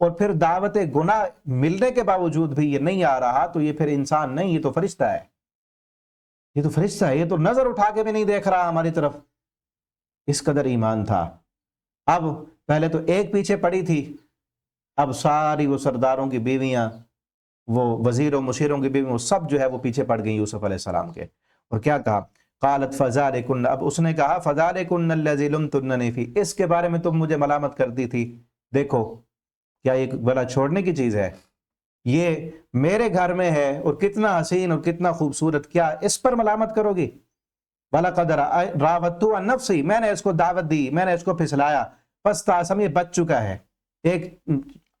اور پھر دعوت گناہ ملنے کے باوجود بھی یہ نہیں آ رہا، تو یہ پھر انسان نہیں، یہ تو فرشتہ ہے، یہ تو فرشتہ ہے، یہ تو نظر اٹھا کے بھی نہیں دیکھ رہا ہماری طرف، اس قدر ایمان تھا۔ اب پہلے تو ایک پیچھے پڑی تھی، اب ساری وہ سرداروں کی بیویاں، وہ وزیروں مشیروں کی بیویاں، وہ سب جو ہے وہ پیچھے پڑ گئی یوسف علیہ السلام کے، اور کیا کہا؟ قالت فذلکن، اب اس نے کہا فذلکن الذی لمتننی فی، اس کے بارے میں تم مجھے ملامت کرتی تھی، دیکھو کیا یہ بڑا چھوڑنے کی چیز ہے؟ یہ میرے گھر میں ہے اور کتنا حسین اور کتنا خوبصورت، کیا اس پر ملامت کرو گی؟ وَلَقَدْ رَاوَدتُّهُ عَن نَفْسِهِ، میں نے اس کو دعوت دی، میں نے اس کو پھسلایا، فاستعصم، یہ بچ چکا ہے۔ ایک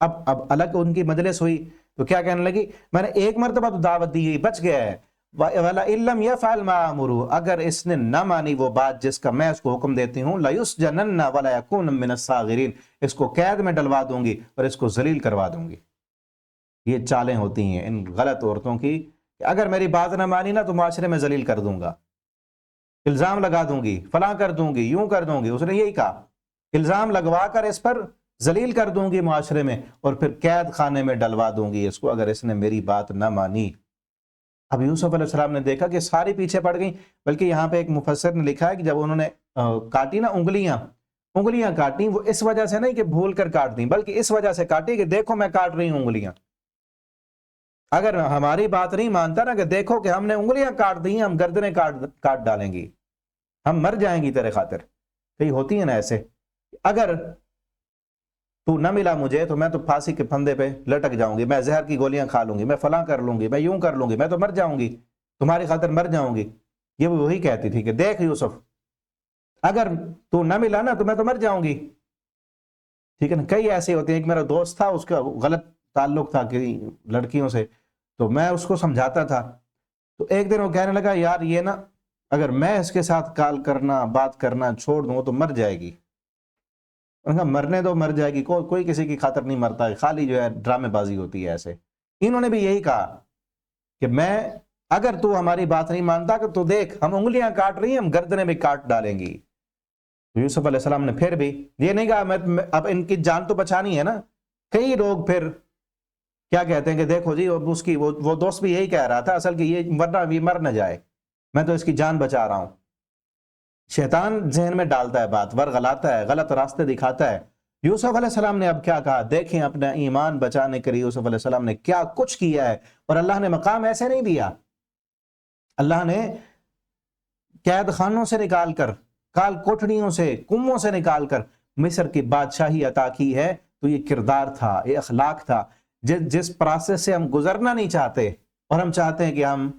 اب الگ ان کی مجلس ہوئی تو کیا کہنے لگی؟ میں نے ایک مرتبہ تو دعوت دی، یہ بچ گیا ہے۔ وَلَئِن لَّمْ يَفْعَلْ مَا آمُرُهُ، اگر اس نے نہ مانی وہ بات جس کا میں اس کو حکم دیتی ہوں، لَيُسْجَنَنَّ وَلَيَكُونَ مِنَ الصَّاغِرِينَ، اس کو قید میں ڈلوا دوں گی اور اس کو ذلیل کروا دوں گی۔ یہ چالیں ہوتی ہیں ان غلط عورتوں کی کہ اگر میری بات نہ مانی نا تو معاشرے میں ذلیل کر دوں گا، الزام لگا دوں گی، فلاں کر دوں گی، یوں کر دوں گی۔ اس نے یہی کہا، الزام لگوا کر اس پر ذلیل کر دوں گی معاشرے میں، اور پھر قید خانے میں ڈلوا دوں گی اس کو اگر اس نے میری بات نہ مانی۔ اب یوسف علیہ السلام نے دیکھا کہ ساری پیچھے پڑ گئیں، بلکہ یہاں پہ ایک مفسر نے لکھا ہے کہ جب انہوں نے کاٹی نا انگلیاں کاٹی، وہ اس وجہ سے نہیں کہ بھول کر کاٹ دیں، بلکہ اس وجہ سے کاٹی کہ دیکھو میں کاٹ رہی ہوں انگلیاں۔ اگر ہماری بات نہیں مانتا نا کہ دیکھو کہ ہم نے انگلیاں کاٹ دی ہیں، ہم گردنیں کاٹ ڈالیں گی، ہم مر جائیں گی تیرے خاطر۔ کئی ہوتی ہیں نا ایسے، اگر تو نہ ملا مجھے تو میں تو پھانسی کے پھندے پہ لٹک جاؤں گی، میں زہر کی گولیاں کھا لوں گی، میں فلاں کر لوں گی، میں یوں کر لوں گی، میں تو مر جاؤں گی، تمہاری خاطر مر جاؤں گی۔ یہ وہی کہتی تھی کہ دیکھ یوسف، اگر تو نہ ملا نا تو میں تو مر جاؤں گی، ٹھیک ہے نا۔ کئی ایسے ہوتے ہیں، ایک میرا دوست تھا، اس کا غلط تعلق تھا کہ لڑکیوں سے، تو میں اس کو سمجھاتا تھا، تو ایک دن وہ کہنے لگا یار یہ نا اگر میں اس کے ساتھ کال کرنا بات کرنا چھوڑ دوں تو مر جائے گی۔ انہوں نے کہا مرنے دو، مر جائے گی، کوئی کسی کی خاطر نہیں مرتا ہے، خالی جو ہے ڈرامے بازی ہوتی ہے ایسے۔ انہوں نے بھی یہی کہا کہ میں اگر تو ہماری بات نہیں مانتا کہ تو دیکھ ہم انگلیاں کاٹ رہی ہیں، ہم گردنیں بھی کاٹ ڈالیں گی۔ یوسف علیہ السلام نے پھر بھی یہ نہیں کہا میں اب ان کی جان تو بچانی ہے نا۔ کئی لوگ پھر کیا کہتے ہیں کہ دیکھو جی اس کی وہ دوست بھی یہی کہہ رہا تھا اصل کہ یہ ورنہ بھی مر نہ جائے، میں تو اس کی جان بچا رہا ہوں۔ شیطان ذہن میں ڈالتا ہے بات، ورغلاتا ہے، غلط راستے دکھاتا ہے۔ یوسف علیہ السلام نے اب کیا کہا؟ دیکھیں اپنا ایمان بچانے کے لیے یوسف علیہ السلام نے کیا کچھ کیا ہے، اور اللہ نے مقام ایسے نہیں دیا۔ اللہ نے قید خانوں سے نکال کر، کال کوٹڑیوں سے، کنووں سے نکال کر مصر کی بادشاہی عطا کی ہے، تو یہ کردار تھا، یہ اخلاق تھا، جس پروسیس سے ہم گزرنا نہیں چاہتے، اور ہم چاہتے ہیں کہ ہم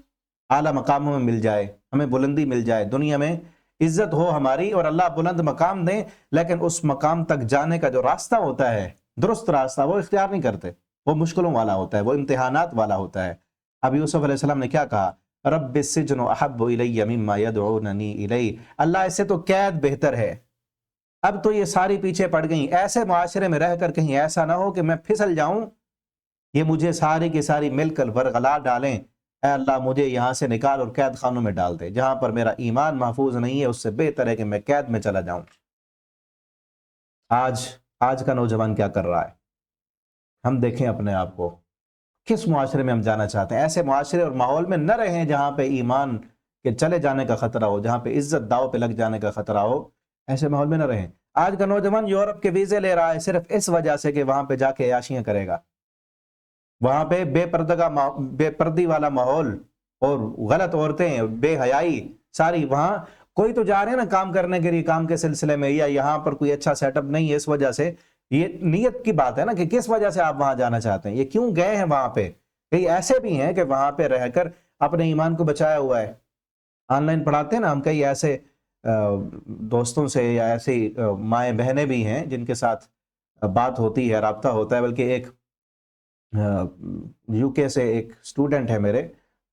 اعلیٰ مقاموں میں مل جائے، ہمیں بلندی مل جائے، دنیا میں عزت ہو ہماری، اور اللہ بلند مقام دیں، لیکن اس مقام تک جانے کا جو راستہ ہوتا ہے، درست راستہ، وہ اختیار نہیں کرتے، وہ مشکلوں والا ہوتا ہے، وہ امتحانات والا ہوتا ہے۔ اب یوسف علیہ السلام نے کیا کہا؟ رب السجن احب الی مما یدعوننی الی، اللہ اس سے تو قید بہتر ہے۔ اب تو یہ ساری پیچھے پڑ گئیں، ایسے معاشرے میں رہ کر کہیں ایسا نہ ہو کہ میں پھسل جاؤں، یہ مجھے ساری کی ساری مل کر ورغلا ڈالیں۔ اے اللہ مجھے یہاں سے نکال اور قید خانوں میں ڈال دے، جہاں پر میرا ایمان محفوظ نہیں ہے، اس سے بہتر ہے کہ میں قید میں چلا جاؤں۔ آج کا نوجوان کیا کر رہا ہے؟ ہم دیکھیں اپنے آپ کو، کس معاشرے میں ہم جانا چاہتے ہیں؟ ایسے معاشرے اور ماحول میں نہ رہیں جہاں پہ ایمان کے چلے جانے کا خطرہ ہو، جہاں پہ عزت داؤ پہ لگ جانے کا خطرہ ہو، ایسے ماحول میں نہ رہیں۔ آج کا نوجوان یورپ کے ویزے لے رہا ہے صرف اس وجہ سے کہ وہاں پہ جا کے عیاشیاں کرے گا، وہاں پہ بے پردی والا ماحول اور غلط عورتیں، بے حیائی ساری، وہاں کوئی تو جا رہے ہیں نا کام کرنے کے لیے، کام کے سلسلے میں، یا یہاں پر کوئی اچھا سیٹ اپ نہیں ہے، اس وجہ سے یہ نیت کی بات ہے نا کہ کس وجہ سے آپ وہاں جانا چاہتے ہیں، یہ کیوں گئے ہیں وہاں پہ۔ کئی ایسے بھی ہیں کہ وہاں پہ رہ کر اپنے ایمان کو بچایا ہوا ہے۔ آن لائن پڑھاتے ہیں نا ہم، کئی ایسے دوستوں سے یا ایسی مائیں بہنیں بھی ہیں جن کے ساتھ بات ہوتی ہے، رابطہ ہوتا ہے، بلکہ ایک یو کے سے ایک سٹوڈنٹ ہے میرے،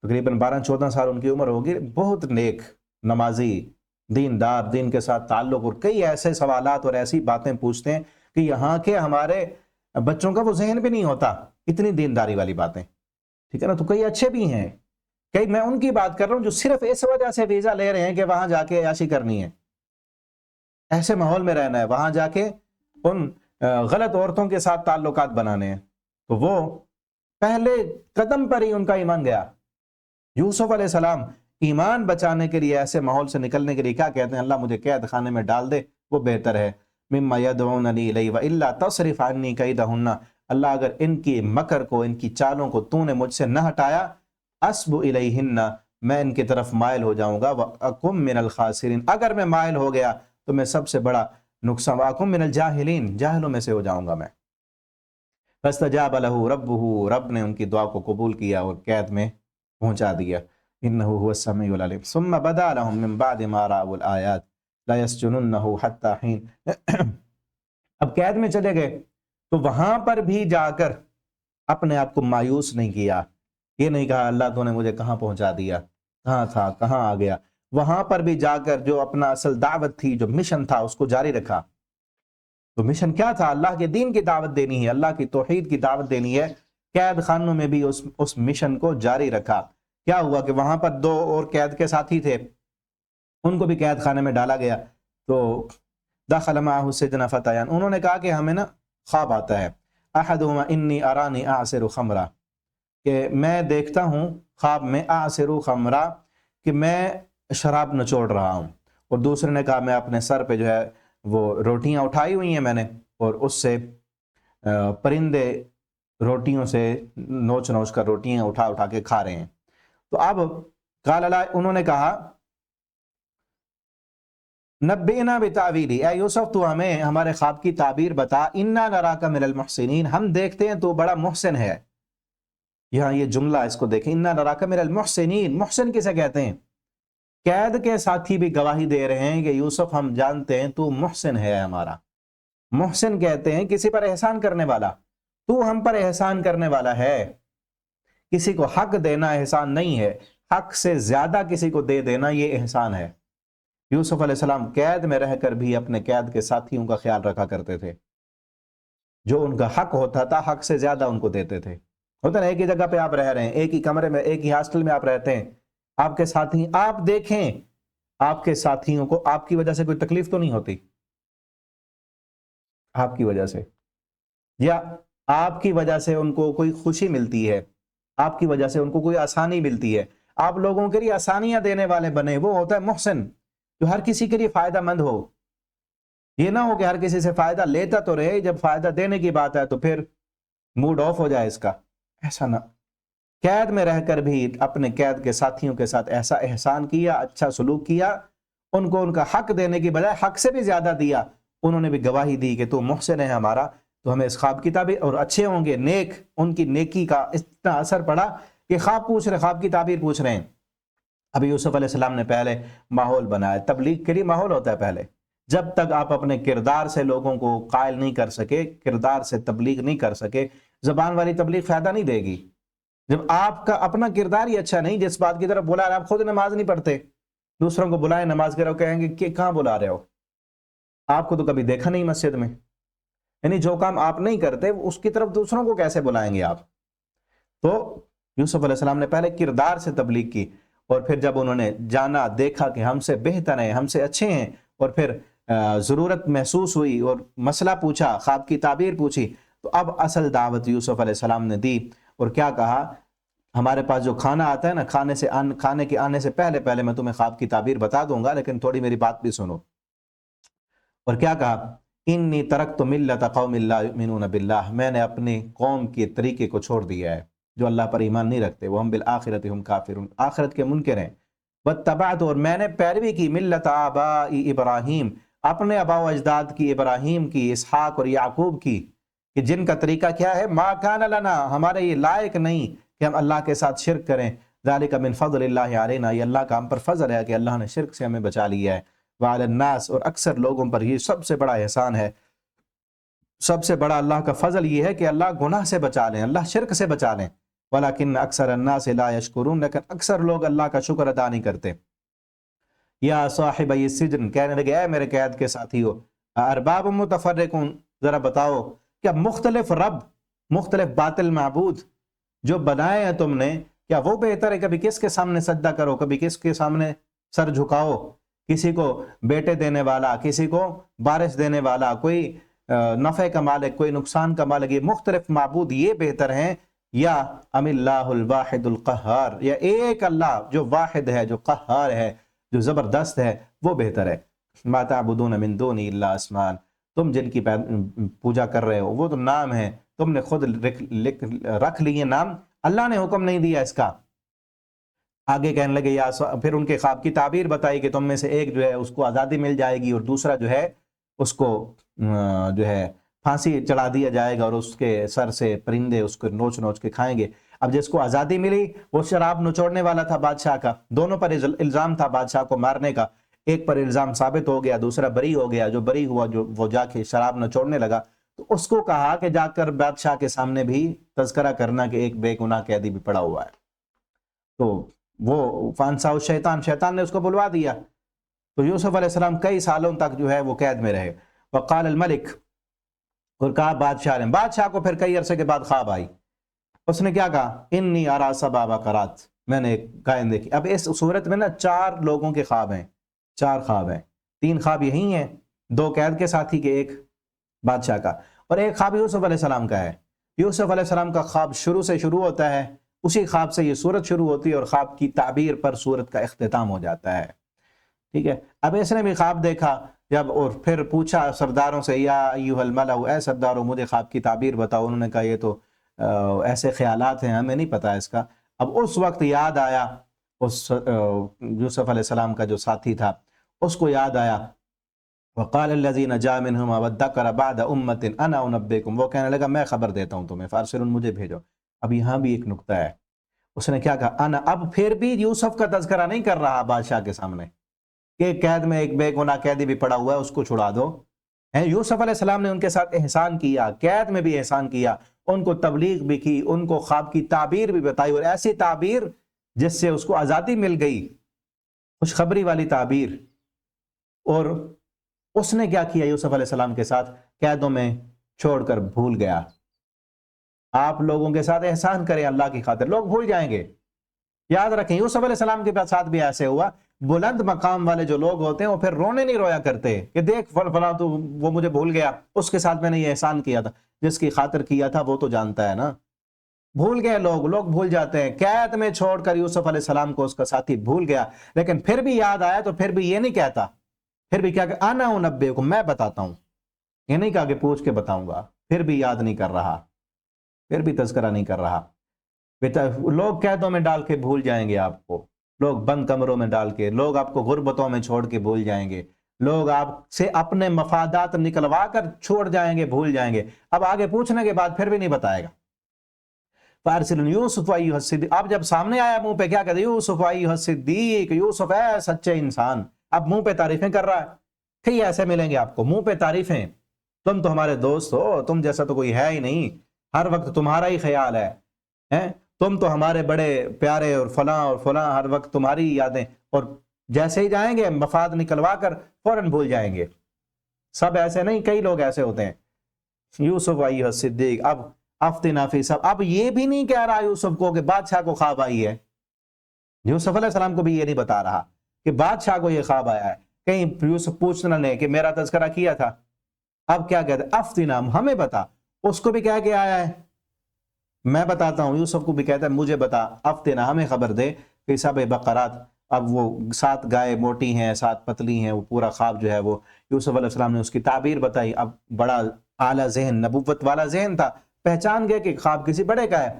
تقریباً 12-14 سال ان کی عمر ہوگی، بہت نیک، نمازی، دیندار، دین کے ساتھ تعلق، اور کئی ایسے سوالات اور ایسی باتیں پوچھتے ہیں کہ یہاں کے ہمارے بچوں کا وہ ذہن بھی نہیں ہوتا، اتنی دینداری والی باتیں، ٹھیک ہے نا۔ تو کئی اچھے بھی ہیں، کئی میں ان کی بات کر رہا ہوں جو صرف اس وجہ سے ویزا لے رہے ہیں کہ وہاں جا کے عیاشی کرنی ہے، ایسے ماحول میں رہنا ہے، وہاں جا کے ان غلط عورتوں کے ساتھ تعلقات بنانے ہیں، تو وہ پہلے قدم پر ہی ان کا ایمان گیا۔ یوسف علیہ السلام ایمان بچانے کے لیے، ایسے ماحول سے نکلنے کے لیے کیا کہتے ہیں؟ اللہ مجھے قید خانے میں ڈال دے، وہ بہتر ہے۔ مما یدعوننی الیہ والا تصرف عنی کیدہن، اللہ اگر ان کی مکر کو، ان کی چالوں کو تو نے مجھ سے نہ ہٹایا، اسب الیہن، میں ان کی طرف مائل ہو جاؤں گا، واکم من الخاسرین، اگر میں مائل ہو گیا تو میں سب سے بڑا نقصان، واکم من الجاہلین، جاہلوں میں سے ہو جاؤں گا میں۔ فاستجاب لہ ربہ، رب نے ان کی دعا کو قبول کیا اور قید میں پہنچا دیا۔ انہ هو السمیع العلیم ثم بدا لهم من بعد ما رأوا الآیات لیسجننہ حتی حین۔ اب قید میں چلے گئے تو وہاں پر بھی جا کر اپنے آپ کو مایوس نہیں کیا، یہ نہیں کہا اللہ تو نے مجھے کہاں پہنچا دیا، کہاں تھا، کہاں آ گیا۔ وہاں پر بھی جا کر جو اپنا اصل دعوت تھی، جو مشن تھا، اس کو جاری رکھا۔ تو مشن کیا تھا؟ اللہ کے دین کی دعوت دینی ہے، اللہ کی توحید کی دعوت دینی ہے۔ قید خانوں میں بھی اس مشن کو جاری رکھا۔ کیا ہوا کہ وہاں پر 2 اور قید کے ساتھی تھے، ان کو بھی قید خانے میں ڈالا گیا۔ تو دخل معه السجن فتیان، انہوں نے کہا کہ ہمیں نا خواب آتا ہے، احدہما انی ارانی اعصر خمرہ، کہ میں دیکھتا ہوں خواب میں اعصر خمرہ، کہ میں شراب نچوڑ رہا ہوں، اور دوسرے نے کہا میں اپنے سر پہ جو ہے وہ روٹیاں اٹھائی ہوئی ہیں میں نے، اور اس سے پرندے روٹیوں سے نوچ نوچ کر روٹیاں اٹھا اٹھا کے کھا رہے ہیں۔ تو اب قال اللہ، انہوں نے کہا نبئنا بتعویلی، اے یوسف تو ہمیں ہمارے خواب کی تعبیر بتا، انا نراک من المحسنین، ہم دیکھتے ہیں تو بڑا محسن ہے۔ یہاں یہ جملہ اس کو دیکھیں، انا نراک من المحسنین، محسن کسے کہتے ہیں؟ قید کے ساتھی بھی گواہی دے رہے ہیں کہ یوسف ہم جانتے ہیں تو محسن ہے ہمارا۔ محسن کہتے ہیں کسی پر احسان کرنے والا، تو ہم پر احسان کرنے والا ہے۔ کسی کو حق دینا احسان نہیں ہے، حق سے زیادہ کسی کو دے دینا یہ احسان ہے۔ یوسف علیہ السلام قید میں رہ کر بھی اپنے قید کے ساتھیوں کا خیال رکھا کرتے تھے، جو ان کا حق ہوتا تھا حق سے زیادہ ان کو دیتے تھے۔ ہوتا ہے ایک ہی جگہ پہ آپ رہ رہے ہیں، ایک ہی کمرے میں، ایک ہی ہاسٹل میں آپ رہتے ہیں، آپ کے ساتھی، آپ دیکھیں آپ کے ساتھیوں کو آپ کی وجہ سے کوئی تکلیف تو نہیں ہوتی؟ آپ کی وجہ سے، یا آپ کی وجہ سے ان کو کوئی خوشی ملتی ہے، آپ کی وجہ سے ان کو کوئی آسانی ملتی ہے، آپ لوگوں کے لیے آسانیاں دینے والے بنے، وہ ہوتا ہے محسن، جو ہر کسی کے لیے فائدہ مند ہو۔ یہ نہ ہو کہ ہر کسی سے فائدہ لیتا تو رہے، جب فائدہ دینے کی بات ہے تو پھر موڈ آف ہو جائے اس کا، ایسا نہ۔ قید میں رہ کر بھی اپنے قید کے ساتھیوں کے ساتھ ایسا احسان کیا، اچھا سلوک کیا، ان کو ان کا حق دینے کی بجائے حق سے بھی زیادہ دیا۔ انہوں نے بھی گواہی دی کہ تو محسن ہے ہمارا، تو ہمیں اس خواب کی تعبیر، اور اچھے ہوں گے، نیک، ان کی نیکی کا اتنا اثر پڑا کہ خواب پوچھ رہے، خواب کی تعبیر پوچھ رہے ہیں۔ ابھی یوسف علیہ السلام نے پہلے ماحول بنایا، تبلیغ کے لیے ماحول ہوتا ہے پہلے۔ جب تک آپ اپنے کردار سے لوگوں کو قائل نہیں کر سکے، کردار سے تبلیغ نہیں کر سکے، زبان والی تبلیغ فائدہ نہیں دے گی۔ جب آپ کا اپنا کردار ہی اچھا نہیں، جس بات کی طرف بلا رہے، آپ خود نماز نہیں پڑھتے، دوسروں کو بلائیں نماز کے، کہیں گے کہ کہاں بلا رہے ہو، آپ کو تو کبھی دیکھا نہیں مسجد میں، یعنی جو کام آپ نہیں کرتے اس کی طرف دوسروں کو کیسے بلائیں گے آپ؟ تو یوسف علیہ السلام نے پہلے کردار سے تبلیغ کی، اور پھر جب انہوں نے جانا، دیکھا کہ ہم سے بہتر ہیں، ہم سے اچھے ہیں، اور پھر ضرورت محسوس ہوئی اور مسئلہ پوچھا، خواب کی تعبیر پوچھی، تو اب اصل دعوت یوسف علیہ السلام نے دی، اور کیا کہا؟ ہمارے پاس جو کھانا آتا ہے نا، کھانے کے آنے سے پہلے پہلے میں تمہیں خواب کی تعبیر بتا دوں گا، لیکن تھوڑی میری بات بھی سنو۔ اور کیا کہا؟ انی ترکت ملت قوم لا یؤمنون باللہ، میں نے اپنی قوم کے طریقے کو چھوڑ دیا ہے، جو اللہ پر ایمان نہیں رکھتے، وہ ہم بالآخرت ہم کافرون، آخرت کے منکر ہیں۔ واتبعت، اور میں نے پیروی کی، ملت آبائی ابراہیم، اپنے آباء و اجداد کی، ابراہیم کی، اسحاق اور یعقوب کی، کہ جن کا طریقہ کیا ہے؟ ما کان لنا، ہمارے یہ لائق نہیں کہ ہم اللہ کے ساتھ شرک کریں، ذالک من فضل اللہ علینا، یہ اللہ کا ہم پر فضل ہے کہ اللہ نے شرک سے ہمیں بچا لیا ہے، وعلی الناس، اور اکثر لوگوں پر یہ سب سے بڑا احسان ہے، سب سے بڑا اللہ کا فضل یہ ہے کہ اللہ گناہ سے بچا لیں، اللہ شرک سے بچا لیں، ولیکن اکثر الناس لا یشکرون، لیکن اکثر لوگ اللہ کا شکر ادا نہیں کرتے۔ یا صاحبی السجن، کہنے لگے اے میرے قید کے ساتھیو، ارباب متفرقون، ذرا بتاؤ کیا مختلف رب، مختلف باطل معبود جو بنائے ہیں تم نے، کیا وہ بہتر ہے؟ کبھی کس کے سامنے سجدہ کرو، کبھی کس کے سامنے سر جھکاؤ، کسی کو بیٹے دینے والا، کسی کو بارش دینے والا، کوئی نفع کا مالک کوئی نقصان کا مالک، یہ مختلف معبود یہ بہتر ہیں، یا ام اللہ الواحد القہار، یا ایک اللہ جو واحد ہے، جو قہار ہے، جو زبردست ہے، وہ بہتر ہے۔ ما تعبدون من دونی الا اسماء، تم جن کی پوجا کر رہے ہو وہ تو نام ہے، تم نے خود رکھ لیے نام، اللہ نے حکم نہیں دیا اس کا۔ آگے کہنے لگے یا پھر ان کے خواب کی تعبیر بتائی کہ تم میں سے ایک جو ہے اس کو آزادی مل جائے گی، اور دوسرا جو ہے اس کو جو ہے پھانسی چڑھا دیا جائے گا، اور اس کے سر سے پرندے اس کو نوچ نوچ کے کھائیں گے۔ اب جس کو آزادی ملی وہ شراب نچوڑنے والا تھا بادشاہ کا، دونوں پر الزام تھا بادشاہ کو مارنے کا، ایک پر الزام ثابت ہو گیا، دوسرا بری ہو گیا، جو بری ہوا جو وہ جا کے شراب نچوڑنے لگا، تو اس کو کہا کہ جا کر بادشاہ کے سامنے بھی تذکرہ کرنا کہ ایک بے گناہ قیدی بھی پڑا ہوا ہے۔ تو وہ فانسا شیطان، شیطان نے اس کو بلوا دیا، تو یوسف علیہ السلام کئی سالوں تک جو ہے وہ قید میں رہے۔ وقال الملک، اور کہا بادشاہ نے، بادشاہ کو پھر کئی عرصے کے بعد خواب آئی، اس نے کیا کہا، انی ارا سبع بقرات، میں نے ایک گائے دیکھی۔ اب اس صورت میں نا 4 لوگوں کے خواب ہیں، 4 خواب ہیں، 3 خواب یہی ہیں، 2 قید کے ساتھی کے، ایک بادشاہ کا، اور ایک خواب یوسف علیہ السلام کا ہے۔ یوسف علیہ السلام کا خواب شروع سے شروع ہوتا ہے، اسی خواب سے یہ سورت شروع ہوتی ہے، اور خواب کی تعبیر پر سورت کا اختتام ہو جاتا ہے۔ ٹھیک ہے، اب اس نے بھی خواب دیکھا جب، اور پھر پوچھا سرداروں سے، یا ایھا الملأ، اے سرداروں مجھے خواب کی تعبیر بتاؤ۔ انہوں نے کہا یہ تو ایسے خیالات ہیں، ہمیں نہیں پتا اس کا۔ اب اس وقت یاد آیا اس یوسف علیہ السلام کا جو ساتھی تھا، اس کو یاد آیا، وقال الذی نجا منہما وادکر بعد امۃ انا انبئکم، وہ کہنے لگا میں خبر دیتا ہوں تمہیں، فارسلون مجھے بھیجو۔ اب یہاں بھی ایک نقطہ ہے، اس نے کیا کہا، انا، اب پھر بھی یوسف کا تذکرہ نہیں کر رہا بادشاہ کے سامنے کہ قید میں ایک بے گناہ قیدی بھی پڑا ہوا ہے، اس کو چھڑا دو۔ یوسف علیہ السلام نے ان کے ساتھ احسان کیا، قید میں بھی احسان کیا، ان کو تبلیغ بھی کی، ان کو خواب کی تعبیر بھی بتائی، اور ایسی تعبیر جس سے اس کو آزادی مل گئی، خوشخبری والی تعبیر۔ اور اس نے کیا کیا یوسف علیہ السلام کے ساتھ، قیدوں میں چھوڑ کر بھول گیا۔ آپ لوگوں کے ساتھ احسان کریں اللہ کی خاطر، لوگ بھول جائیں گے۔ یاد رکھیں یوسف علیہ السلام کے ساتھ بھی ایسے ہوا، بلند مقام والے جو لوگ ہوتے ہیں وہ پھر رونے نہیں رویا کرتے کہ دیکھ فلاں تو وہ مجھے بھول گیا، اس کے ساتھ میں نے یہ احسان کیا تھا، جس کی خاطر کیا تھا وہ تو جانتا ہے نا۔ بھول گئے لوگ بھول جاتے ہیں، قید میں چھوڑ کر یوسف علیہ السلام کو اس کا ساتھی بھول گیا، لیکن پھر بھی یاد آیا تو پھر بھی یہ نہیں کہتا، پھر بھی کیا کہ انا انبئکم، میں بتاتا ہوں، یہ نہیں کہا کہ پوچھ کے بتاؤں گا، پھر بھی یاد نہیں کر رہا، پھر بھی تذکرہ نہیں کر رہا۔ لوگ قیدوں میں ڈال کے بھول جائیں گے آپ کو، لوگ بند کمروں میں ڈال کے، لوگ آپ کو غربتوں میں چھوڑ کے بھول جائیں گے، لوگ آپ سے اپنے مفادات نکلوا کر چھوڑ جائیں گے، بھول جائیں گے۔ اب آگے پوچھنے کے بعد پھر بھی نہیں بتائے گا۔ فارسل یوسف ایھا الصدیق، اب جب سامنے آیا منہ پہ کیا کہتے، یوسف ایھا الصدیق، یوسف اے سچے انسان، اب منہ پہ تعریفیں کر رہا ہے، کئی ایسے ملیں گے آپ کو منہ پہ تعریفیں، تم تو ہمارے دوست ہو، تم جیسا تو کوئی ہے ہی نہیں، ہر وقت تمہارا ہی خیال ہے، تم تو ہمارے بڑے پیارے، اور فلاں ہر وقت تمہاری یادیں، اور جیسے ہی جائیں گے مفاد نکلوا کر فوراً بھول جائیں گے۔ سب ایسے نہیں، کئی لوگ ایسے ہوتے ہیں۔ یوسف ایھا الصدیق، اب افتنا فی سب، اب یہ بھی نہیں کہہ رہا یوسف کو کہ بادشاہ کو خواب آئی ہے، یوسف علیہ السلام کو بھی یہ نہیں بتا رہا کہ بادشاہ کو یہ خواب آیا ہے، کہیں یوسف پوچھنا نہیں کہ میرا تذکرہ کیا تھا۔ اب کیا کہتے، افتنا، ہمیں بتا، اس کو بھی کہہ کے آیا ہے میں بتاتا ہوں، یوسف کو بھی کہتا ہے مجھے بتا، افتنا، ہمیں خبر دے، فی سبع بقرات، اب وہ 7 گائے موٹی ہیں، 7 پتلی ہیں، وہ پورا خواب جو ہے وہ یوسف علیہ السلام نے اس کی تعبیر بتائی۔ اب بڑا اعلیٰ ذہن، نبوت والا ذہن تھا، پہچان گئے کہ خواب کسی بڑے کا ہے،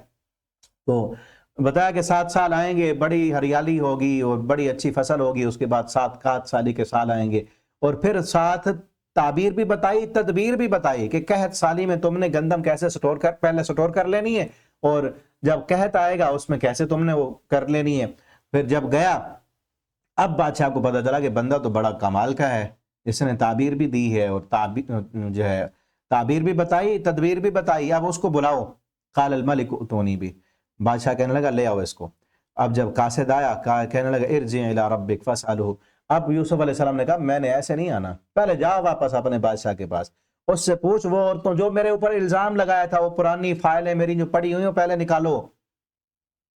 تو بتایا کہ 7 سال آئیں گے، بڑی ہریالی ہوگی اور بڑی اچھی فصل ہوگی، اس کے بعد 7 سالی کے سال آئیں گے، اور پھر 7 تعبیر بھی بتائی، تدبیر بھی بتائی کہ قحط سالی میں تم نے گندم کیسے پہلے سٹور کر لینی ہے، اور جب قحط آئے گا اس میں کیسے تم نے وہ کر لینی ہے۔ پھر جب گیا، اب بادشاہ کو پتا چلا کہ بندہ تو بڑا کمال کا ہے، اس نے تعبیر بھی دی ہے، اور جو ہے تعبیر بھی بتائی، تدبیر بھی بتائی، اب اس کو بلاؤ۔ قال الملک اتونی بھی، بادشاہ کہنے لگا لے آؤ اس کو۔ اب جب قاصد آیا، کہنے لگا ارجع الی ربک فاسألہ، اب یوسف علیہ السلام نے کہا میں نے ایسے نہیں آنا، پہلے جا واپس اپنے بادشاہ کے پاس، اس سے پوچھ وہ عورتوں جو میرے اوپر الزام لگایا تھا، وہ پرانی فائلیں میری جو پڑی ہوئی ہیں پہلے نکالو،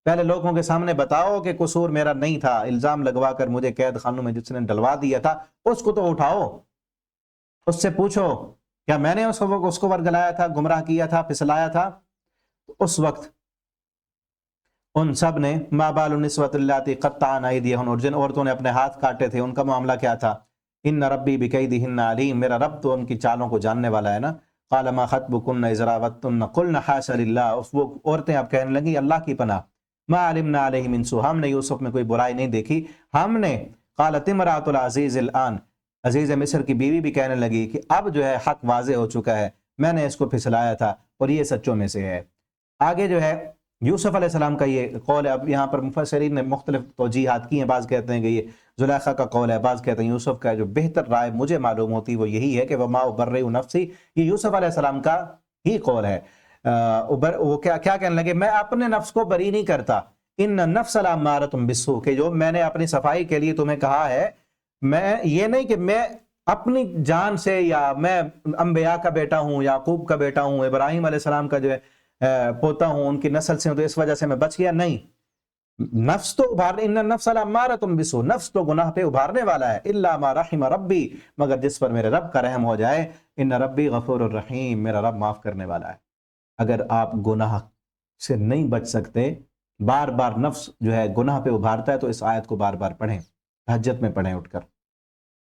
پہلے لوگوں کے سامنے بتاؤ کہ قصور میرا نہیں تھا، الزام لگوا کر مجھے قید خانوں میں جس نے ڈلوا دیا تھا اس کو تو اٹھاؤ، اس سے پوچھو کیا میں نے اس کو ورگلایا تھا، گمراہ کیا تھا، پھسلایا تھا؟ اس وقت ان سب نے ما بال النسوۃ اللاتی قطعن ایدیہن، اور جن عورتوں نے اپنے ہاتھ کاٹے تھے ان کا معاملہ کیا تھا؟ ان ربی بکیدہن علیم، میرا رب تو ان کی چالوں کو جاننے والا ہے نا۔ قال ما خطبکن اذ راوتن قلن حاشا للہ، وہ عورتیں اب کہنے لگی اللہ کی پناہ، ما علمنا علیہ من سوء، ہم نے یوسف میں کوئی برائی نہیں دیکھی ہم نے۔ قالت امرأۃ العزیز الآن، عزیز مصر کی بیوی بھی کہنے لگی کہ اب جو ہے حق واضح ہو چکا ہے، میں نے اس کو پھسلایا تھا اور یہ سچوں میں سے ہے۔ آگے جو ہے یوسف علیہ السلام کا یہ قول ہے، اب یہاں پر مفسرین نے مختلف توجیحات کی ہیں، بعض کہتے ہیں کہ یہ زلیخا کا قول ہے، بعض کہتے ہیں یوسف کا۔ جو بہتر رائے مجھے معلوم ہوتی وہ یہی ہے کہ وما ابرئ نفسی، یہ یوسف علیہ السلام کا ہی قول ہے۔ وہ کیا کہنے لگے، میں اپنے نفس کو بری نہیں کرتا، ان النفس لامارۃ بالسوء، کہ جو میں نے اپنی صفائی کے لیے تمہیں کہا ہے، میں یہ نہیں کہ میں اپنی جان سے، یا میں انبیاء کا بیٹا ہوں، یعقوب کا بیٹا ہوں، ابراہیم علیہ السلام کا جو ہے پوتا ہوں، ان کی نسل سے ہوں، تو اس وجہ سے میں بچ گیا، نہیں۔ نفس تو ابھارنے، ان النفس لامارۃ بالسوء، نفس تو گناہ پہ ابھارنے والا ہے، الا ما رحم ربی، مگر جس پر میرے رب کا رحم ہو جائے، ان ربی غفور الرحیم، میرا رب معاف کرنے والا ہے۔ اگر آپ گناہ سے نہیں بچ سکتے، بار بار نفس جو ہے گناہ پہ ابھارتا ہے، تو اس آیت کو بار بار پڑھیں، تہجد میں پڑھیں، اٹھ کر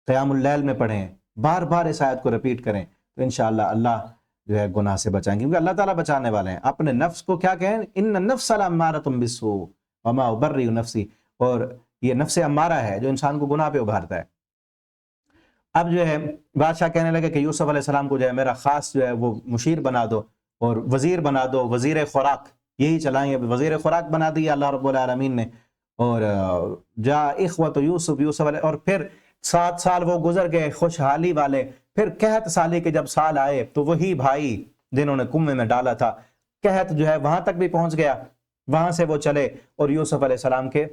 قیام اللیل میں پڑھیں، بار بار اس آیت کو ریپیٹ کریں، تو انشاءاللہ اللہ جو ہے گناہ سے بچائیں گے، کیونکہ اللہ تعالیٰ بچانے والے ہیں۔ اپنے نفس کو کیا کہیں، ان النفس لامارۃ بالسوء وما ابرئ نفسی، اور یہ نفس امارہ ہے جو انسان کو گناہ پہ ابھارتا ہے۔ اب جو ہے بادشاہ کہنے لگے کہ یوسف علیہ السلام کو جو ہے میرا خاص جو ہے وہ مشیر بنا دو اور وزیر بنا دو، وزیر خوراک، یہی چلائیں گے، وزیر خوراک بنا دیا اللہ رب العالمین نے۔ اور جا اخوت یوسف، یوسف علیہ، اور پھر 7 سال وہ گزر گئے خوشحالی والے، پھر قحط سالی کے جب سال آئے تو وہی بھائی جنہوں نے کنویں میں ڈالا تھا، قحط جو ہے وہاں تک بھی پہنچ گیا، وہاں سے وہ چلے اور یوسف علیہ السلام کے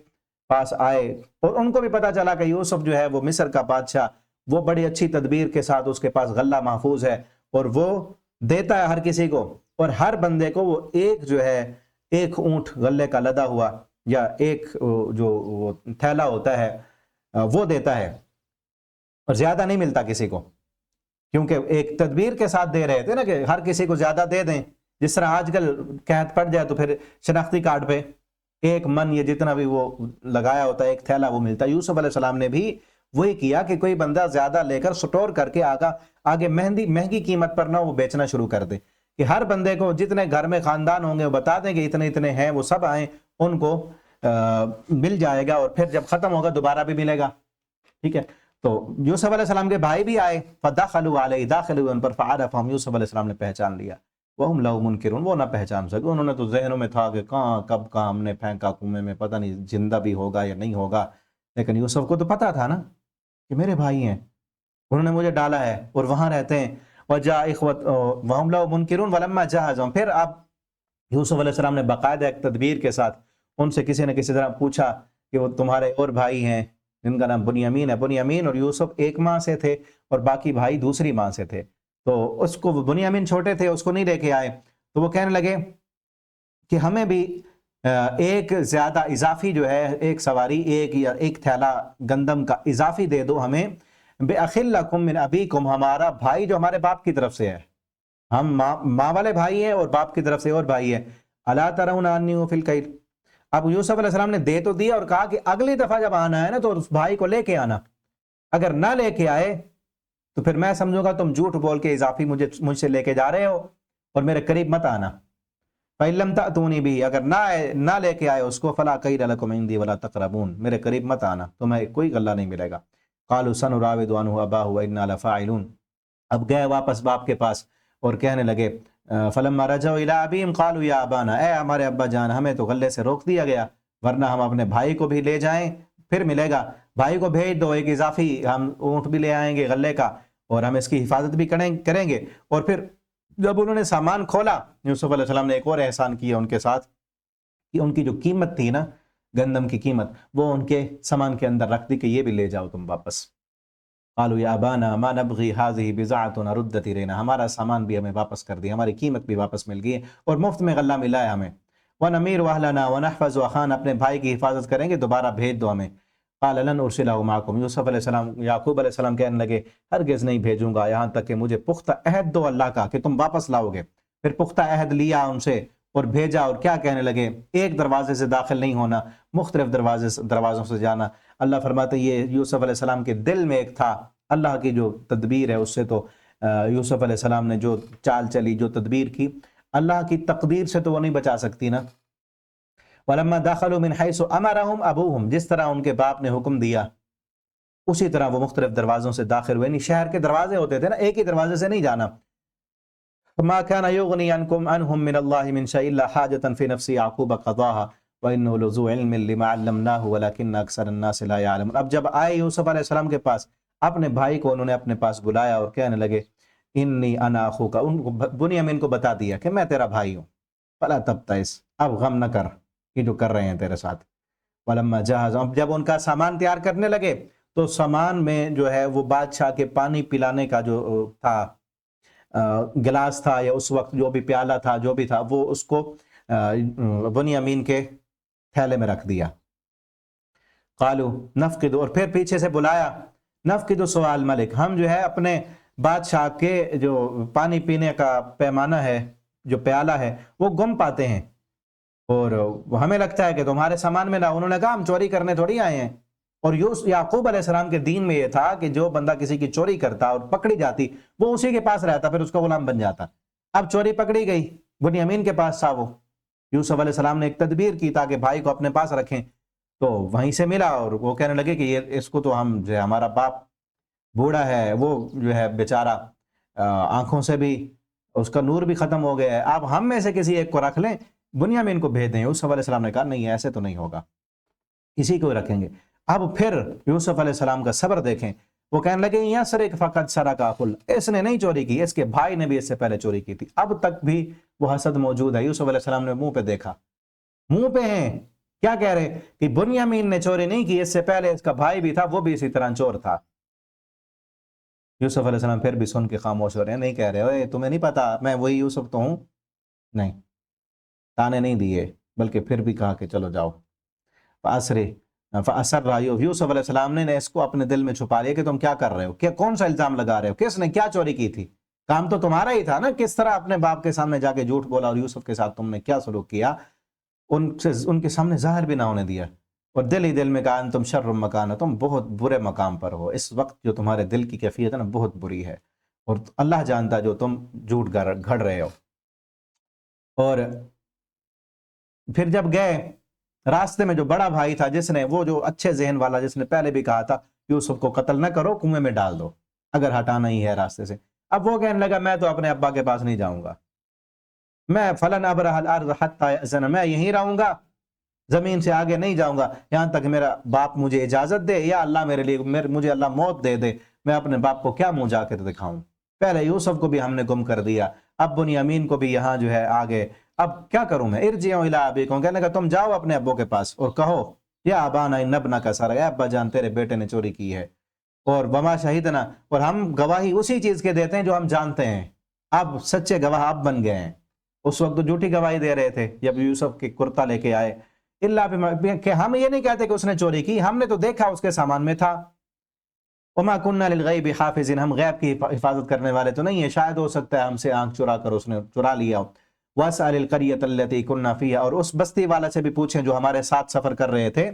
پاس آئے، اور ان کو بھی پتا چلا کہ یوسف جو ہے وہ مصر کا بادشاہ، وہ بڑی اچھی تدبیر کے ساتھ اس کے پاس غلہ محفوظ ہے، اور وہ دیتا ہے ہر کسی کو، اور ہر بندے کو وہ ایک جو ہے ایک اونٹ غلے کا لدا ہوا، یا ایک جو وہ تھیلا ہوتا ہے وہ دیتا ہے، اور زیادہ نہیں ملتا کسی کو، کیونکہ ایک تدبیر کے ساتھ دے رہے تھے نا کہ ہر کسی کو زیادہ دے دیں، جس طرح آج کل قحط پڑ جائے تو پھر شناختی کارڈ پہ 1 من یا جتنا بھی وہ لگایا ہوتا ہے ایک تھیلا وہ ملتا ہے۔ یوسف علیہ السلام نے بھی وہی کیا کہ کوئی بندہ زیادہ لے کر سٹور کر کے آگے مہنگی قیمت پر نہ وہ بیچنا شروع کر دے، کہ ہر بندے کو جتنے گھر میں خاندان ہوں گے وہ بتا دیں کہ اتنے اتنے ہیں، وہ سب آئیں، ان کو مل جائے گا، اور پھر جب ختم ہوگا دوبارہ بھی ملے گا، ٹھیک ہے۔ تو یوسف علیہ السلام کے بھائی بھی آئے، فدخلوا علیہ، داخل ہوئے ان پر، فعرفہم، یوسف علیہ السلام نے پہچان لیا، وہم لہ منکرون، وہ نہ پہچان سکے، انہوں نے تو ذہنوں میں تھا کہ کہاں کب کہاں ہم نے پھینکا کنویں میں، پتہ نہیں زندہ بھی ہوگا یا نہیں ہوگا، لیکن یوسف کو تو پتا تھا نا کہ میرے بھائی ہیں، انہوں نے مجھے ڈالا ہے اور وہاں رہتے ہیں۔ وجاء اخوت وہم لہ منکرون ولما جہزہم، پھر اب یوسف علیہ السلام نے باقاعدہ ایک تدبیر کے ساتھ ان سے کسی نہ کسی طرح پوچھا کہ وہ تمہارے اور بھائی ہیں جن کا نام بنیامین ہے، بنیامین اور یوسف ایک ماں سے تھے اور باقی بھائی دوسری ماں سے تھے، تو اس کو بنیامین چھوٹے تھے، اس کو نہیں لے کے آئے، تو وہ کہنے لگے کہ ہمیں بھی ایک زیادہ اضافی جو ہے ایک سواری، ایک تھیلا گندم کا اضافی دے دو ہمیں، بِأَخٍ لَكُم مِّنْ أَبِيكُمْ، ہمارا بھائی جو ہمارے باپ کی طرف سے ہے، ہم ماں والے بھائی ہیں اور باپ کی طرف سے اور بھائی ہے، أَلَا تَرَوْنَ أَنِّي أُوفِي الْكَيْلَ، اب یوسف علیہ السلام نے دے تو دیا اور کہا کہ اگلی دفعہ جب آنا ہے نا تو اس بھائی کو لے کے آنا، اگر نہ لے کے آئے تو پھر میں سمجھوں گا تم جھوٹ بول کے اضافی مجھ سے لے کے جا رہے ہو اور میرے قریب مت آنا۔ فَإِن لَمْ تَأْتُونِي بِهِ، اگر نہ لے کے آئے اس کو، فَلَا كَيْلَ لَكُمْ عِندِي وَلَا تَقْرَبُونَ، میرے قریب مت آنا، تمہیں کوئی غلہ نہیں ملے گا۔ قَالُوا سَنُرَاوِدُ عَنْهُ أَبَاهُ وَإِنَّا لَفَاعِلُونَ، اب گئے واپس باپ کے پاس اور کہنے لگے فَلَمَّا رَجَعُوا إِلَىٰ أَبِيهِمْ قَالُوا يَا أَبَانَا، اے ہمارے ابا جان، ہمیں تو غلے سے روک دیا گیا، ورنہ ہم اپنے بھائی کو بھی لے جائیں پھر ملے گا، بھائی کو بھیج دو، ایک اضافی ہم اونٹ بھی لے آئیں گے غلے کا، اور ہم اس کی حفاظت بھی کریں گے۔ اور پھر جب انہوں نے سامان کھولا، یوسف علیہ السلام نے ایک اور احسان کیا ان کے ساتھ کہ ان کی جو قیمت تھی نا گندم کی قیمت، وہ ان کے سامان کے اندر رکھ دی کہ یہ بھی لے جاؤ تم واپس۔ قالوا یا ابانا ما نبغي هذه بضاعتنا ردت الینا، ہمارا سامان بھی ہمیں واپس کر دیا، ہماری قیمت بھی واپس مل گئی ہے اور مفت میں غلہ ملا ہے ہمیں۔ ونمیر اہلنا ونحفظ اخانا، اپنے بھائی کی حفاظت کریں گے، دوبارہ بھیج دو ہمیں۔ قال لن ارسلہ معکم، یوسف علیہ السلام یعقوب علیہ السلام کہنے لگے ہرگز نہیں بھیجوں گا یہاں تک کہ مجھے پختہ عہد دو اللہ کا کہ تم واپس لاؤ گے۔ پھر پختہ عہد لیا ان سے اور بھیجا، اور کیا کہنے لگے، ایک دروازے سے داخل نہیں ہونا، مختلف دروازوں سے جانا۔ اللہ فرماتے یہ یوسف علیہ السلام کے دل میں ایک تھا، اللہ کی جو تدبیر ہے اس سے تو یوسف علیہ السلام نے جو چال چلی، جو تدبیر کی، اللہ کی تقدیر سے تو وہ نہیں بچا سکتی نا۔ وَلَمَّا دَخَلُوا مِنْ حَيْثُ أَمَرَهُمْ أَبُوهُمْ، جس طرح ان کے باپ نے حکم دیا اسی طرح وہ مختلف دروازوں سے داخل ہوئے، یعنی شہر کے دروازے ہوتے تھے نا، ایک ہی دروازے سے نہیں جانا۔ مَا كَانَ يُغْنِي عَنْهُمْ مِنَ اللَّهِ مِنْ شَيْءٍ إِلَّا حَاجَةً فِي نَفْسِ يَعْقُوبَ قَضَاهَا وَإِنَّهُ لَذُو عِلْمٍ لِمَا عَلَّمْنَاهُ وَلَكِنَّ أَكْثَرَ النَّاسِ لَا يَعْلَمُونَ۔ اب جب آئے یوسف علیہ السلام کے پاس، اپنے بھائی کو انہوں نے اپنے پاس بلایا اور کہنے لگے انی انا اخوک، ان کو بنیامین کو بتا دیا کہ میں تیرا بھائی ہوں، فلا تبتئس، اب غم نہ کر یہ جو کر رہے ہیں تیرے ساتھ۔ ولما جہزهم، جب ان کا سامان تیار کرنے لگے تو سامان میں جو ہے وہ بادشاہ کے پانی پلانے کا جو تھا گلاس تھا، یا اس وقت جو بھی پیالہ تھا، جو بھی تھا، وہ اس کو بنیامین کے تھیلے میں رکھ دیا۔ قالو نفقد، اور پھر پیچھے سے بلایا نفقد سؤال ملک، ہم جو ہے اپنے بادشاہ کے جو پانی پینے کا پیمانہ ہے، جو پیالہ ہے، وہ گم پاتے ہیں، اور ہمیں لگتا ہے کہ تمہارے سامان میں لاؤ۔ انہوں نے کہا ہم چوری کرنے تھوڑی آئے ہیں۔ اور یعقوب علیہ السلام کے دین میں یہ تھا کہ جو بندہ کسی کی چوری کرتا اور پکڑی جاتی وہ اسی کے پاس رہتا، پھر اس کا غلام بن جاتا۔ اب چوری پکڑی گئی، بنیامین کے پاس تھا وہ، یوسف علیہ السلام نے ایک تدبیر کی تاکہ بھائی کو اپنے پاس رکھیں، تو وہیں سے ملا، اور وہ کہنے لگے کہ یہ اس کو تو ہم جو ہے، ہمارا باپ بوڑھا ہے، وہ جو ہے بیچارہ آنکھوں سے بھی اس کا نور بھی ختم ہو گیا ہے، آپ ہم میں سے کسی ایک کو رکھ لیں، بنیامین کو بھیج دیں۔ یوسف علیہ السلام نے کہا نہیں ایسے تو نہیں ہوگا، اسی کو رکھیں گے۔ اب پھر یوسف علیہ السلام کا صبر دیکھیں، وہ کہنے لگے یسرق فقد سرق اخل، اس نے نہیں چوری کی، اس کے بھائی نے بھی اس سے پہلے چوری کی تھی۔ اب تک بھی وہ حسد موجود ہے۔ یوسف علیہ السلام نے منہ پہ دیکھا، منہ پہ ہیں، کیا کہہ رہے کہ بنیامین نے چوری نہیں کی، اس سے پہلے اس کا بھائی بھی تھا، وہ بھی اسی طرح چور تھا۔ یوسف علیہ السلام پھر بھی سن کے خاموش ہو رہے ہیں، نہیں کہہ رہے اوے تمہیں نہیں پتا میں وہی یوسف تو ہوں، نہیں، تانے نہیں دیے، بلکہ پھر بھی کہا کہ چلو جاؤ۔ فَأَسَرَّ یوسف علیہ السلام نے اس کو اپنے دل میں چھپا لیا کہ تم کیا کر رہے ہو، کہ کون سا الزام لگا رہے ہو، کس نے کیا چوری کی تھی، کام تو تمہارا ہی تھا نا، کس طرح اپنے باپ کے سامنے جا کے جھوٹ بولا، اور یوسف کے ساتھ تم نے کیا سلوک کیا، ان کے سامنے ظاہر بھی نہ ہونے دیا، اور دل ہی دل میں کہا انتم شر مکان، تم بہت برے مقام پر ہو، اس وقت جو تمہارے دل کی کیفیت ہے نا بہت بری ہے، اور اللہ جانتا جو تم جھوٹ گھڑ رہے ہو۔ اور پھر جب گئے راستے میں جو بڑا بھائی تھا، جس نے وہ جو اچھے ذہن والا، جس نے پہلے بھی کہا تھا یوسف کو قتل نہ کرو، کنویں میں ڈال دو اگر ہٹانا ہی ہے راستے سے، اب وہ کہنے لگا میں تو اپنے ابا کے پاس نہیں جاؤں گا، میں فلن ابرح الارض حتی یأذن، میں یہیں رہوں گا، زمین سے آگے نہیں جاؤں گا یہاں تک میرا باپ مجھے اجازت دے، یا اللہ میرے لیے مجھے اللہ موت دے دے، میں اپنے باپ کو کیا منہ جا کے دکھاؤں، پہلے یوسف کو بھی ہم نے گم کر دیا، اب بنیامین کو بھی یہاں جو ہے آگے، اب کیا کروں میں، ارجعوا الی ابیکم، کہنے لگا تم جاؤ اپنے ابو کے پاس اور کہو یا ابانا ان ابنک سرق، اے ابا جان تیرے بیٹے نے چوری کی ہے، اور وما شہیدنا، اور ہم گواہی اسی چیز کے دیتے ہیں جو ہم جانتے ہیں، اب سچے گواہ آپ بن گئے ہیں، اس وقت تو جھوٹی گواہی دے رہے تھے جب یوسف کی کرتا لے کے آئے، کہ ہم یہ نہیں کہتے کہ اس نے چوری کی، ہم نے تو دیکھا اس کے سامان میں تھا، وما كنا للغیب حافظین، ہم غیب کی حفاظت کرنے والے تو نہیں ہیں، شاید ہو سکتا ہے ہم سے آنکھ چرا کر اس نے چرا لیا ہو۔ وَاسْأَلِ الْقَرْيَةَ الَّتِي كُنَّا فِيهَا، اور اس بستی والے سے بھی پوچھیں جو ہمارے ساتھ سفر کر رہے تھے،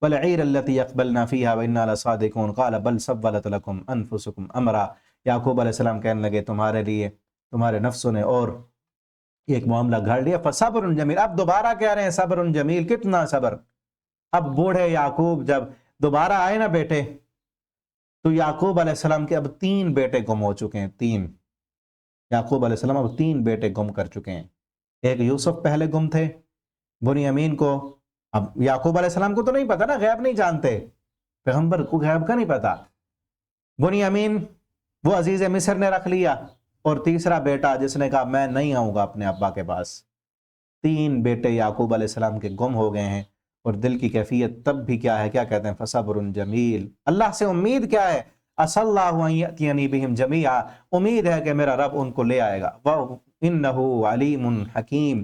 وَالْعِيرَ الَّتِي يَقْبَلْنَا فِيهَا وَإِنَّا لَصَادِقُونَ قَالَ بَلْ سَوَّلَتْ لَكُمْ أَنفُسُكُمْ أَمْرًا، یعقوب علیہ السلام کہنے لگے تمہارے لیے تمہارے نفسوں نے اور ایک معاملہ گھڑ لیا، فَصَبْرٌ جمیل، اب دوبارہ کہہ رہے ہیں صبر جمیل، کتنا صبر، اب بوڑھے یعقوب جب دوبارہ آئے نا بیٹے، تو یعقوب علیہ السلام کے اب 3 بیٹے گم ہو چکے ہیں، 3، یعقوب علیہ السلام اب 3 بیٹے گم کر چکے ہیں، ایک یوسف پہلے گم تھے، بنیامین کو، اب یعقوب علیہ السلام کو تو نہیں پتا نا، غیب نہیں جانتے، پیغمبر کو غیب کا نہیں پتا، بنیامین وہ عزیز مصر نے رکھ لیا، اور تیسرا بیٹا جس نے کہا میں نہیں آؤں گا اپنے ابا کے پاس، 3 بیٹے یعقوب علیہ السلام کے گم ہو گئے ہیں، اور دل کی کیفیت تب بھی کیا ہے، کیا کہتے ہیں فصبر جمیل، اللہ سے امید کیا ہے، عسى اللہ ان یأتینی بہم جمیعا، امید ہے کہ میرا رب ان کو لے آئے گا، وَإِنَّهُ عَلِيمٌ حکیم،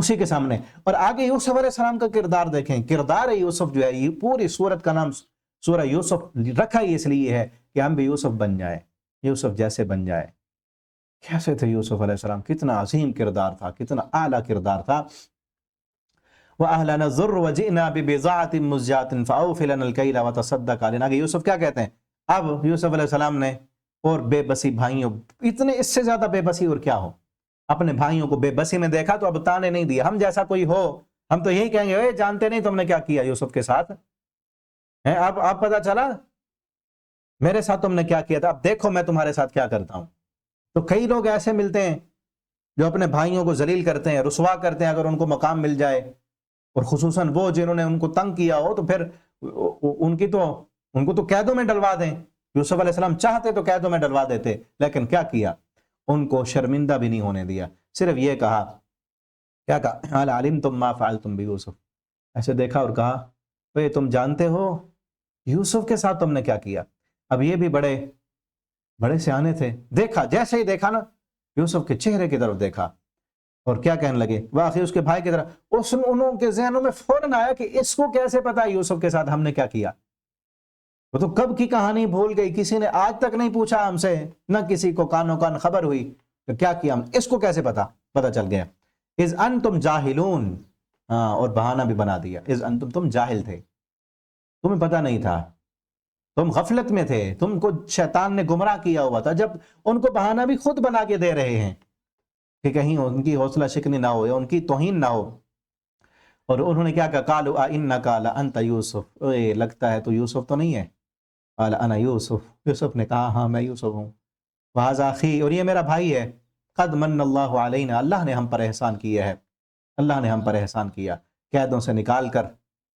اسی کے سامنے. اور آگے یوسف علیہ السلام کا کردار دیکھیں. کردار یوسف جو ہے، یہ پوری سورت کا نام سورہ یوسف رکھا ہی اس لیے ہے کہ ہم بھی یوسف بن جائیں، یوسف جیسے بن جائے. کیسے تھے یوسف علیہ السلام؟ کتنا عظیم کردار تھا، کتنا اعلیٰ کردار تھا. وَأَهْلَنَا الضُّرُّ وَجِئْنَا بِبِضَاعَةٍ مُزْجَاةٍ فَأَوْفِ لَنَا الْكَيْلَ وَتَصَدَّقْ عَلَيْنَا. کہ یوسف کیا کہتے ہیں؟ اب یوسف علیہ السلام نے، اور بے بسی بھائیوں، اتنے اس سے زیادہ بے بسی اور کیا ہو. اپنے بھائیوں کو بے بسی میں دیکھا تو اب تانے نہیں دیا. ہم جیسا کوئی ہو ہم تو یہی کہیں گے اے جانتے نہیں تم نے کیا کیا یوسف کے ساتھ، اب پتا چلا میرے ساتھ تم نے کیا کیا تھا، اب دیکھو میں تمہارے ساتھ کیا کرتا ہوں. تو کئی لوگ ایسے ملتے ہیں جو اپنے بھائیوں کو ذلیل کرتے ہیں، رسوا کرتے ہیں اگر ان کو مقام مل جائے، اور خصوصاً وہ جنہوں نے ان کو تنگ کیا ہو تو پھر ان کو تو قیدوں میں ڈلوا دیں. یوسف علیہ السلام چاہتے تو قیدوں میں ڈلوا دیتے، لیکن کیا کیا؟ ان کو شرمندہ بھی نہیں ہونے دیا. صرف یہ کہا، کیا کہا؟ هل علمتم ما فعلتم بيوسف. ایسے دیکھا اور کہا بھئی تم جانتے ہو یوسف کے ساتھ تم نے کیا کیا. اب یہ بھی بڑے سیانے تھے. دیکھا، جیسے ہی دیکھا نا یوسف کے چہرے کی طرف دیکھا اور کیا کہنے لگے، واقعی اس کے بھائی کی طرف. انہوں کے ذہنوں میں فوراً آیا کہ اس کو کیسے پتا یوسف کے ساتھ ہم نے کیا کیا. وہ تو کب کی کہانی بھول گئی، کسی نے آج تک نہیں پوچھا ہم سے، نہ کسی کو کانوں کان خبر ہوئی کہ کیا کیا ہم. اس کو کیسے پتا چل گیا. اذ انتم جاہلون. اور بہانہ بھی بنا دیا. اذ انتم، تم جاہل تھے، تمہیں پتا نہیں تھا، تم غفلت میں تھے، تم کو شیطان نے گمراہ کیا ہوا تھا. جب ان کو بہانہ بھی خود بنا کے دے رہے ہیں کہ کہیں ان کی حوصلہ شکنی نہ ہو یا ان کی توہین نہ ہو. اور انہوں نے کیا کہا، قالوا انک لانت یوسف. لگتا ہے تو یوسف تو نہیں ہے. قال انا یوسف. یوسف نے کہا ہاں میں یوسف ہوں. وہذا اخی، اور یہ میرا بھائی ہے. قد من اللہ علینا، اللہ نے ہم پر احسان کیا ہے، اللہ نے ہم پر احسان کیا. قیدوں سے نکال کر،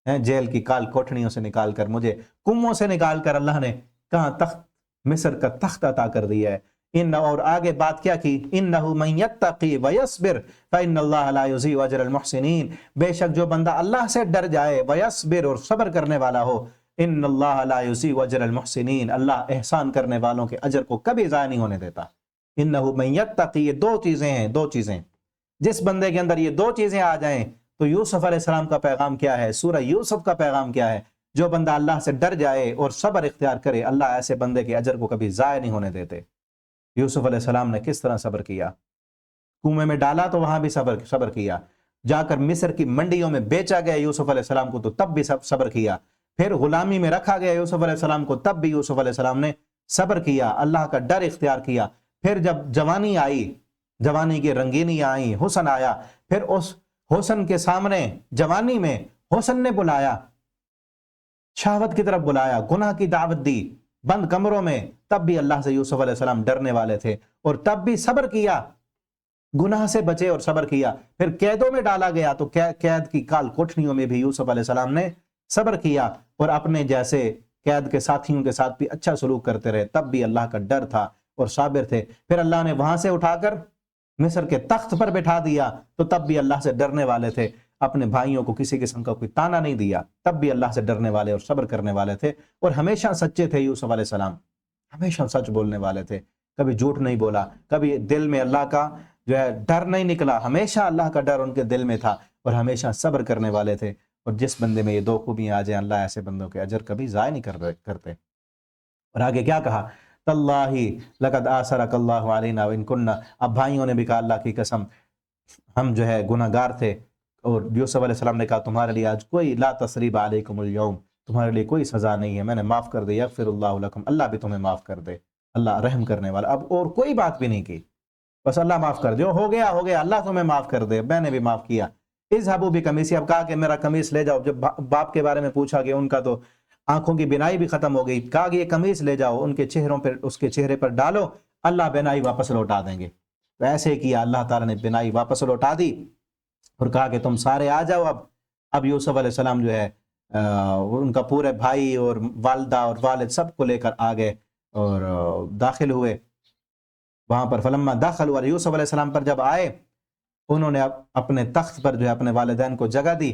جیل کی کال کوٹھڑیوں سے نکال کر، مجھے کنووں سے نکال کر اللہ نے کہاں تخت، مصر کا تخت عطا کر دیا ہے. اور آگے بات کیا کی، انہ من یتقی ویصبر فإن اللہ لا یضیع اجر المحسنین. بے شک جو بندہ اللہ سے ڈر جائے، ویصبر، اور صبر کرنے والا ہو، ان اللہ لا یضیع اجر المحسنین، اللہ احسان کرنے والوں کے اجر کو کبھی ضائع نہیں ہونے دیتا. انہ من یتقی، یہ دو چیزیں ہیں، دو چیزیں. جس بندے کے اندر یہ دو چیزیں آ جائیں تو یوسف علیہ السلام کا پیغام کیا ہے، سورہ یوسف کا پیغام کیا ہے؟ جو بندہ اللہ سے ڈر جائے اور صبر اختیار کرے، اللہ ایسے بندے کے اجر کو کبھی ضائع نہیں ہونے دیتے. یوسف علیہ السلام نے کس طرح صبر کیا. کنویں میں ڈالا تو وہاں بھی صبر کیا. جا کر مصر کی منڈیوں میں بیچا گیا یوسف علیہ السلام کو تو تب بھی صبر کیا. پھر غلامی میں رکھا گیا یوسف علیہ السلام کو، تب بھی یوسف علیہ السلام نے صبر کیا، اللہ کا ڈر اختیار کیا. پھر جب جوانی آئی، جوانی کی رنگینی آئی، حسن آیا، پھر اس حسن کے سامنے جوانی میں حسن نے بلایا، شہوت کی طرف بلایا، گناہ کی دعوت دی بند کمروں میں، تب بھی اللہ سے یوسف علیہ السلام ڈرنے والے تھے اور تب بھی صبر کیا، گناہ سے بچے اور صبر کیا. پھر قیدوں میں ڈالا گیا تو قید کی کال کوٹھڑیوں میں بھی یوسف علیہ السلام نے صبر کیا اور اپنے جیسے قید کے ساتھیوں کے ساتھ بھی اچھا سلوک کرتے رہے، تب بھی اللہ کا ڈر تھا اور صابر تھے. پھر اللہ نے وہاں سے اٹھا کر مصر کے تخت پر بٹھا دیا تو تب بھی اللہ سے ڈرنے والے تھے، اپنے بھائیوں کو کسی قسم کا کوئی تانا نہیں دیا، تب بھی اللہ سے ڈرنے والے اور صبر کرنے والے تھے. اور ہمیشہ سچے تھے یوسف علیہ السلام، ہمیشہ سچ بولنے والے تھے، کبھی جھوٹ نہیں بولا، کبھی دل میں اللہ کا جو ہے ڈر نہیں نکلا، ہمیشہ اللہ کا ڈر ان کے دل میں تھا اور ہمیشہ صبر کرنے والے تھے. اور جس بندے میں یہ دو خوبیاں آ جائیں، اللہ ایسے بندوں کے اجر کبھی ضائع نہیں کرتے. اور آگے کیا کہا، تاللہ لقد آثرک اللہ علینا وان کننا. اب بھائیوں نے بھی کہا اللہ کی قسم ہم جو ہے گناہ گار تھے. اور یوسف علیہ السلام نے کہا تمہارے لیے آج کوئی لا تثریب علیکم اليوم، تمہارے لیے کوئی سزا نہیں ہے، میں نے معاف کر دی. یغفر اللہ لکم، اللہ بھی تمہیں معاف کر دے، اللہ رحم کرنے والا. اب اور کوئی بات بھی نہیں کی، بس اللہ معاف کر دے، ہو گیا اللہ تمہیں معاف کر دے، میں نے بھی معاف کیا. اذهبوا بقمیصی، اب کہا کہ میرا قمیص لے جاؤ. جب باپ کے بارے میں پوچھا کہ ان کا تو آنکھوں کی بینائی بھی ختم ہو گئی، کہا کہ یہ قمیص لے جاؤ، ان کے چہروں پر، اس کے چہرے پر ڈالو، اللہ بینائی واپس لوٹا دیں گے. ویسے کیا، اللہ تعالیٰ نے بینائی واپس لوٹا دی اور کہا کہ تم سارے آ جاؤ. اب یوسف علیہ السلام جو ہے ان کا پورے بھائی اور والدہ اور والد سب کو لے کر آ گئے اور داخل ہوئے وہاں پر. فلما داخلوا، یوسف علیہ السلام پر جب آئے، انہوں نے اپنے تخت پر جو ہے اپنے والدین کو جگہ دی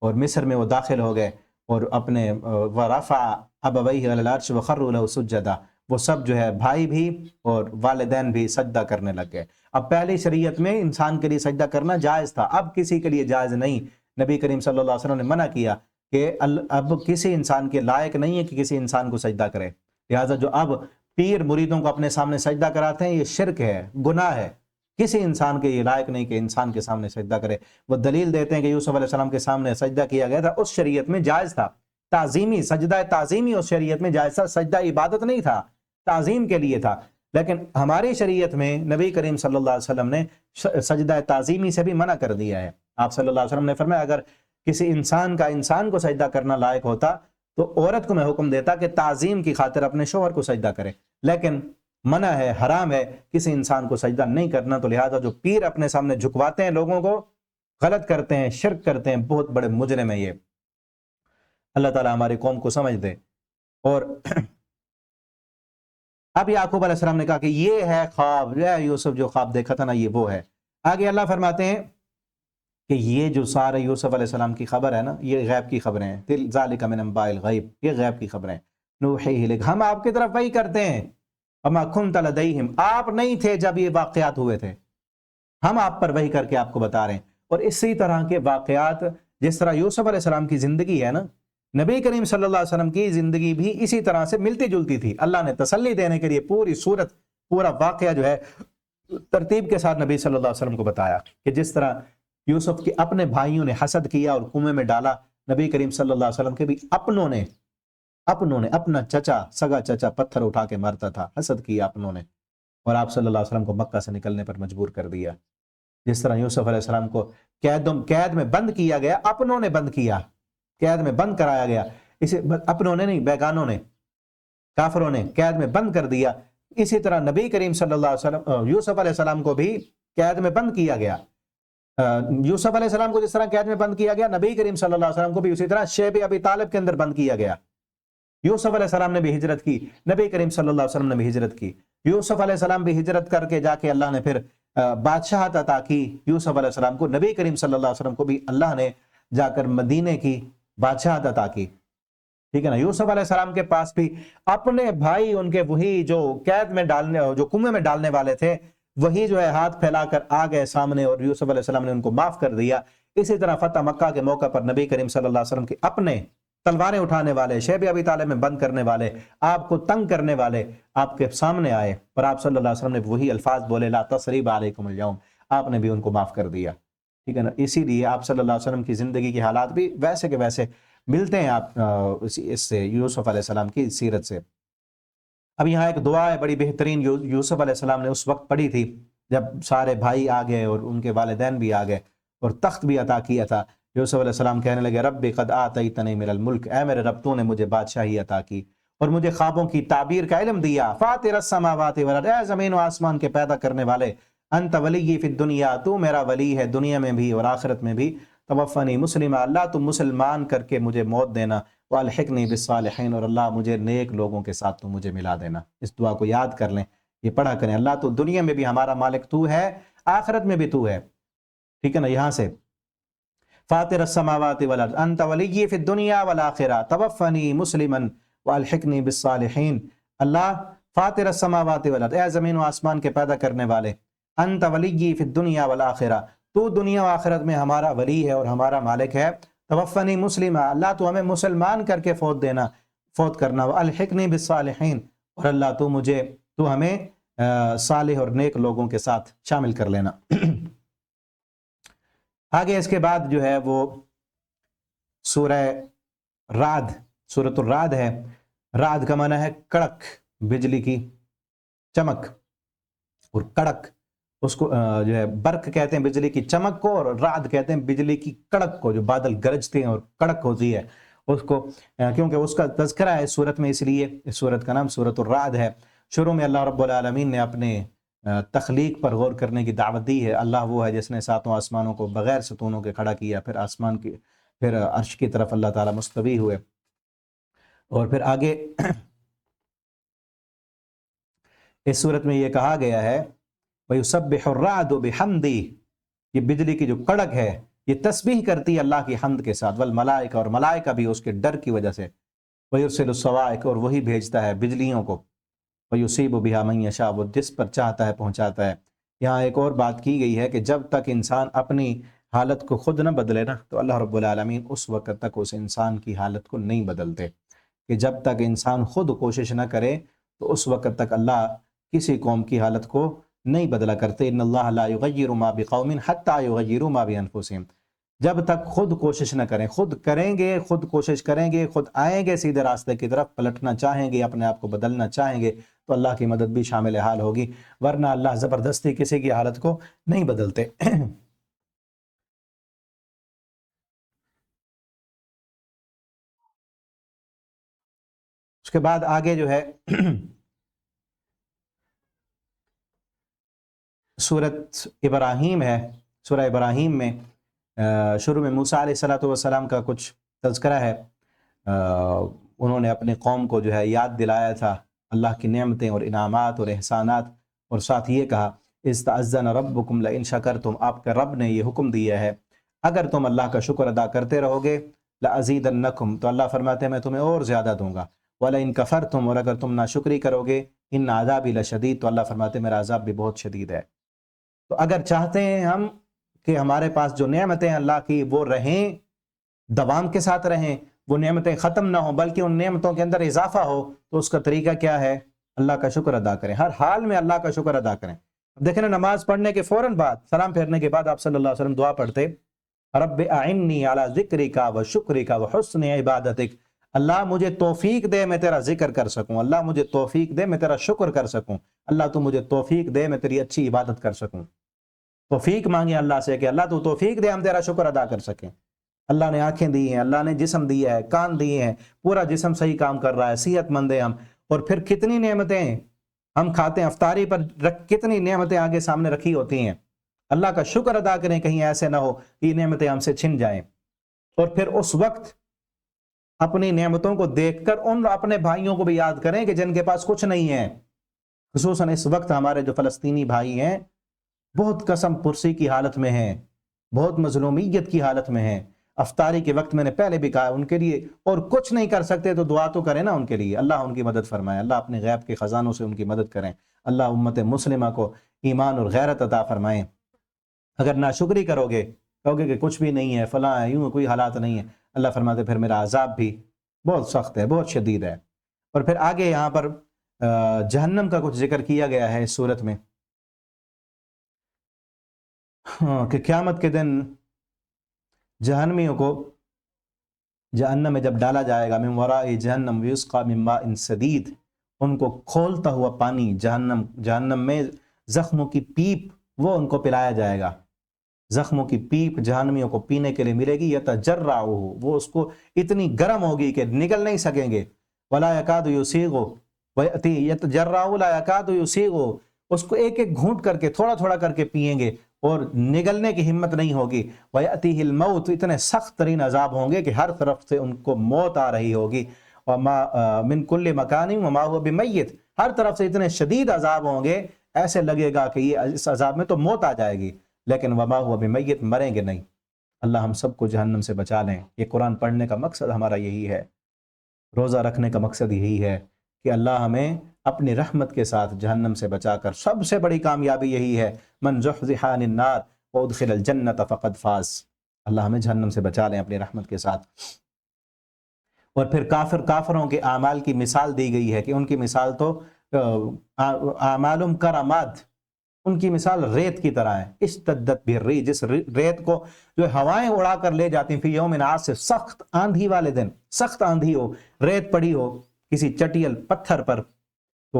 اور مصر میں وہ داخل ہو گئے اور اپنے ورفع ابویہ علی العرش وخروا له سجدا، وہ سب جو ہے بھائی بھی اور والدین بھی سجدہ کرنے لگ گئے. اب پہلی شریعت میں انسان کے لیے سجدہ کرنا جائز تھا، اب کسی کے لیے جائز نہیں۔ نبی کریم صلی اللہ علیہ وسلم نے منع کیا کہ اب کسی انسان کے لائق نہیں ہے کہ کسی انسان کو سجدہ کرے، لہٰذا جو اب پیر مریدوں کو اپنے سامنے سجدہ کراتے ہیں یہ شرک ہے، گناہ ہے، کسی انسان کے یہ لائق نہیں کہ انسان کے سامنے سجدہ کرے۔ وہ دلیل دیتے ہیں کہ یوسف علیہ السلام کے سامنے سجدہ کیا گیا تھا، اس شریعت میں جائز تھا، تعظیمی سجدہ تعظیمی اس شریعت میں جائز تھا، سجدہ عبادت نہیں تھا، تعظیم کے لیے تھا۔ لیکن ہماری شریعت میں نبی کریم صلی اللہ علیہ وسلم نے سجدہ تعظیمی سے بھی منع کر دیا ہے۔ آپ صلی اللہ علیہ وسلم نے فرمایا اگر کسی انسان کا انسان کو سجدہ کرنا لائق ہوتا تو عورت کو میں حکم دیتا کہ تعظیم کی خاطر اپنے شوہر کو سجدہ کرے، لیکن منع ہے، حرام ہے کسی انسان کو سجدہ نہیں کرنا، تو لہذا جو پیر اپنے سامنے جھکواتے ہیں لوگوں کو، غلط کرتے ہیں، شرک کرتے ہیں، بہت بڑے مجرم ہیں یہ۔ اللہ تعالیٰ ہماری قوم کو سمجھ دے۔ اور اب یعقوب علیہ السلام نے کہا کہ یہ ہے خواب، یوسف جو خواب دیکھا تھا نا یہ وہ ہے۔ آگے اللہ فرماتے ہیں کہ یہ جو سارے یوسف علیہ السلام کی خبر ہے نا یہ غیب کی خبریں ہیں، ذالک من انباء الغیب، یہ غیب کی خبریں، نوحیہ الیک، ہم آپ کی طرف وحی کرتے ہیں، وما کنت لدیہم، آپ نہیں تھے جب یہ واقعات ہوئے تھے، ہم آپ پر وحی کر کے آپ کو بتا رہے ہیں۔ اور اسی طرح کے واقعات جس طرح یوسف علیہ السلام کی زندگی ہے نا، نبی کریم صلی اللہ علیہ وسلم کی زندگی بھی اسی طرح سے ملتی جلتی تھی۔ اللہ نے تسلی دینے کے لیے پوری صورت، پورا واقعہ جو ہے ترتیب کے ساتھ نبی صلی اللہ علیہ وسلم کو بتایا کہ جس طرح یوسف کے اپنے بھائیوں نے حسد کیا اور کنویں میں ڈالا، نبی کریم صلی اللہ علیہ وسلم کے بھی اپنوں نے اپنا چچا، سگا چچا پتھر اٹھا کے مارتا تھا، حسد کیا اپنوں نے، اور آپ صلی اللہ علیہ وسلم کو مکہ سے نکلنے پر مجبور کر دیا۔ جس طرح یوسف علیہ السلام کو قید میں بند کیا گیا، اپنوں نے بند کیا، قید میں بند کرایا گیا، اسے اپنوں نے نہیں، بیگانوں نے، کافروں نے قید میں بند کر دیا۔ اسی طرح نبی کریم صلی اللہ علیہ وسلم، یوسف علیہ السلام کو بھی قید میں بند کیا گیا۔ یوسف علیہ السلام کو جس طرح قید میں بند کیا گیا، نبی کریم صلی اللہ علیہ وسلم کو بھی اسی طرح شیب ابی طالب کے اندر بند کیا گیا۔ یوسف علیہ السلام نے بھی ہجرت کی، نبی کریم صلی اللہ علیہ وسلم نے بھی ہجرت کی۔ یوسف علیہ السلام بھی ہجرت کر کے جا کے اللہ نے پھر بادشاہت عطا کی یوسف علیہ السلام کو، نبی کریم صلی اللہ علیہ وسلم کو بھی اللہ نے جا کر مدینے کی بادشاہت عطا کی، ٹھیک ہے نا۔ یوسف علیہ السلام کے پاس بھی اپنے بھائی ان کے وہی جو قید میں ڈالنے، جو کنویں میں ڈالنے والے تھے، وہی جو ہے ہاتھ پھیلا کر آ گئے سامنے اور یوسف علیہ السلام نے ان کو معاف کر دیا۔ اسی طرح فتح مکہ کے موقع پر نبی کریم صلی اللہ علیہ وسلم کے اپنے تلواریں اٹھانے والے، شیب ابی طالب میں بند کرنے والے، آپ کو تنگ کرنے والے آپ کے سامنے آئے، اور آپ صلی اللہ علیہ وسلم نے وہی الفاظ بولے، لا تثریب علیکم اليوم، آپ نے بھی ان کو معاف کر دیا، ٹھیک ہے نا۔ اسی لیے آپ صلی اللہ علیہ وسلم کی زندگی کے حالات بھی ویسے کے ویسے ملتے ہیں آپ اس سے، یوسف علیہ السلام کی سیرت سے۔ اب یہاں ایک دعا ہے بڑی بہترین، یوسف علیہ السلام نے اس وقت پڑھی تھی جب سارے بھائی آ گئے اور ان کے والدین بھی آ گئے اور تخت بھی عطا کیا تھا۔ یوسف علیہ السلام کہنے لگے، رب قد آتیتنی من الملک، اے میرے رب تو نے مجھے بادشاہی عطا کی اور مجھے خوابوں کی تعبیر کا علم دیا، فاطر السماوات والارض، اے زمین و آسمان کے پیدا کرنے والے، انت ولی فی الدنیا، تو میرا ولی ہے دنیا میں بھی اور آخرت میں بھی، توفنی مسلمہ، اللہ تم مسلمان کر کے مجھے موت دینا، والحقنی بالصالحین، اور اللہ مجھے نیک لوگوں کے ساتھ تو مجھے ملا دینا۔ اس دعا کو یاد کر لیں، یہ پڑھا کریں، اللہ تو دنیا میں بھی ہمارا مالک تو ہے، آخرت میں بھی تو ہے، ٹھیک ہے نا۔ یہاں سے فاطر السماوات والارض انت ولی فی الدنیا والآخرہ توفنی مسلما والحقنی بالصالحین، اللہ فاطر السماوات والارض، اے زمین و آسمان کے پیدا کرنے والے، انت ولی فی الدنیا والآخرہ، تو دنیا و آخرت میں ہمارا ولی ہے اور ہمارا مالک ہے، توفنی مسلما، اللہ تو ہمیں مسلمان کر کے فوت کرنا، والحقنی بالصالحین، اور اللہ تو ہمیں صالح اور نیک لوگوں کے ساتھ شامل کر لینا۔ آگے اس کے بعد جو ہے وہ سورہ رعد، سورۃ الرعد ہے۔ رعد کا معنی ہے کڑک، بجلی کی چمک، اور کڑک اس کو جو ہے برق کہتے ہیں بجلی کی چمک کو، اور رعد کہتے ہیں بجلی کی کڑک کو، جو بادل گرجتے ہیں اور کڑک ہوتی ہے اس کو، کیونکہ اس کا تذکرہ ہے سورت میں، اس لیے اس سورت کا نام سورۃ الرعد ہے۔ شروع میں اللہ رب العالمین نے اپنے تخلیق پر غور کرنے کی دعوت دی ہے۔ اللہ وہ ہے جس نے ساتوں آسمانوں کو بغیر ستونوں کے کھڑا کیا، پھر عرش کی طرف اللہ تعالیٰ مستوی ہوئے، اور پھر آگے اس صورت میں یہ کہا گیا ہے وَيُسَبِّحُ الرَّعْدُ بِحَمْدِهِ، یہ بجلی کی جو کڑک ہے یہ تسبیح کرتی ہے اللہ کی حمد کے ساتھ، والملائکہ، اور ملائکہ بھی اس کے ڈر کی وجہ سے، وَيُرْسِلُ الصَّوَاعِقَ، اور وہی بھیجتا ہے بجلیوں کو، وَيُصِيبُ بِهَا مَن يَشَاءُ، وہ جس پر چاہتا ہے پہنچاتا ہے، یہاں ایک اور بات کی گئی ہے کہ جب تک انسان اپنی حالت کو خود نہ بدلے نا تو اللہ رب العالمین اس وقت تک اس انسان کی حالت کو نہیں بدلتے، کہ جب تک انسان خود کوشش نہ کرے تو اس وقت تک اللہ کسی قوم کی حالت کو نہیں بدلا کرتے۔ ان اللہ لا یغیر ما بقوم حتی یغیروا ما بانفسہم، جب تک خود کوشش نہ کریں، خود کریں گے، خود کوشش کریں گے، خود آئیں گے سیدھے راستے کی طرف، پلٹنا چاہیں گے، اپنے آپ کو بدلنا چاہیں گے تو اللہ کی مدد بھی شامل حال ہوگی، ورنہ اللہ زبردستی کسی کی حالت کو نہیں بدلتے۔ اس کے بعد آگے جو ہے سورت ابراہیم ہے، سورہ ابراہیم میں شروع میں موسیٰ علیہ السلام کا کچھ تذکرہ ہے۔ انہوں نے اپنے قوم کو جو ہے یاد دلایا تھا اللہ کی نعمتیں اور انعامات اور احسانات، اور ساتھ یہ کہا استعذن ربکم لئن شکرتم، آپ کا رب نے یہ حکم دیا ہے اگر تم اللہ کا شکر ادا کرتے رہو گے لازیدنکم، تو اللہ فرماتے ہیں میں تمہیں اور زیادہ دوں گا، ولئن کفرتم، اور اگر تم ناشکری کرو گے ان عذابی لشدید، تو اللہ فرماتے ہیں میرا عذاب بھی بہت شدید ہے۔ تو اگر چاہتے ہیں ہم کہ ہمارے پاس جو نعمتیں اللہ کی وہ رہیں، دوام کے ساتھ رہیں، وہ نعمتیں ختم نہ ہوں بلکہ ان نعمتوں کے اندر اضافہ ہو، تو اس کا طریقہ کیا ہے؟ اللہ کا شکر ادا کریں، ہر حال میں اللہ کا شکر ادا کریں۔ اب دیکھیں نا، نماز پڑھنے کے فوراً بعد، سلام پھیرنے کے بعد آپ صلی اللہ علیہ وسلم دعا پڑھتے رب اعنی علی ذکرک و شکرک و حسن عبادتک، اللہ مجھے توفیق دے میں تیرا ذکر کر سکوں، اللہ مجھے توفیق دے میں تیرا شکر کر سکوں، اللہ تو مجھے توفیق دے میں تیری اچھی عبادت کر سکوں۔ توفیق مانگے اللہ سے کہ اللہ تو توفیق دے ہم تیرا شکر ادا کر سکیں۔ اللہ نے آنکھیں دی ہیں، اللہ نے جسم دیا ہے، کان دیے ہیں، پورا جسم صحیح کام کر رہا ہے، صحت مند ہیں ہم، اور پھر کتنی نعمتیں ہم کھاتے ہیں، افطاری پر کتنی نعمتیں آگے سامنے رکھی ہوتی ہیں۔ اللہ کا شکر ادا کریں، کہیں ایسے نہ ہو کہ یہ نعمتیں ہم سے چھن جائیں، اور پھر اس وقت اپنی نعمتوں کو دیکھ کر ان اپنے بھائیوں کو بھی یاد کریں کہ جن کے پاس کچھ نہیں ہے۔ خصوصاً اس وقت ہمارے جو فلسطینی بھائی ہیں بہت قسم پرسی کی حالت میں ہیں، بہت مظلومیت کی حالت میں ہیں۔ افطاری کے وقت میں نے پہلے بھی کہا ان کے لیے، اور کچھ نہیں کر سکتے تو دعا تو کریں نا ان کے لیے، اللہ ان کی مدد فرمائے، اللہ اپنے غیب کے خزانوں سے ان کی مدد کریں، اللہ امت مسلمہ کو ایمان اور غیرت عطا فرمائیں۔ اگر ناشکری کرو گے، کہو گے کہ کچھ بھی نہیں ہے، فلاں ہے، یوں کوئی حالات نہیں ہے، اللہ فرماتے پھر میرا عذاب بھی بہت سخت ہے، بہت شدید ہے۔ اور پھر آگے یہاں پر جہنم کا کچھ ذکر کیا گیا ہے اس صورت میں، کہ قیامت کے دن جہنمیوں کو جہنم میں جب ڈالا جائے گا، من وراء جہنم ویسقى من ماء سدید، ان کو کھولتا ہوا پانی جہنم میں زخموں کی پیپ وہ ان کو پلایا جائے گا، زخموں کی پیپ جہنمیوں کو پینے کے لیے ملے گی، یتجرعہ، وہ اس کو اتنی گرم ہوگی کہ نگل نہیں سکیں گے، ولا یکاد یسیغ یتجرعہ لا یکاد یسیغ، اس کو ایک ایک گھونٹ کر کے تھوڑا تھوڑا کر کے پیئیں گے اور نگلنے کی ہمت نہیں ہوگی، وَيَأْتِهِ الْمَوْتُ، اتنے سخت ترین عذاب ہوں گے کہ ہر طرف سے ان کو موت آ رہی ہوگی، مِن كُلِّ مَكَانٍ وَمَا هُوَ بِمَيِّتٍ، ہر طرف سے اتنے شدید عذاب ہوں گے، ایسے لگے گا کہ یہ اس عذاب میں تو موت آ جائے گی، لیکن وَمَا هُوَ بِمَيِّتٍ، مریں گے نہیں۔ اللہ ہم سب کو جہنم سے بچا لیں۔ یہ قرآن پڑھنے کا مقصد ہمارا یہی ہے، روزہ رکھنے کا مقصد یہی ہے کہ اللہ ہمیں اپنی رحمت کے ساتھ جہنم سے بچا کر، سب سے بڑی کامیابی یہی ہے، من زحزح عن النار وادخل الجنت فقد فاز، اللہ ہمیں جہنم سے بچا لیں اپنی رحمت کے ساتھ۔ اور پھر کافروں کے اعمال کی مثال دی گئی ہے کہ ان کی مثال تو اعمالهم کرماد، ان کی مثال ریت کی طرح ہے، اشتدت بالریح، جس ریت کو جو ہوائیں اڑا کر لے جاتی ہیں، فی یوم عاصف، سخت آندھی والے دن، سخت آندھی ہو، ریت پڑی ہو کسی چٹیل پتھر پر، تو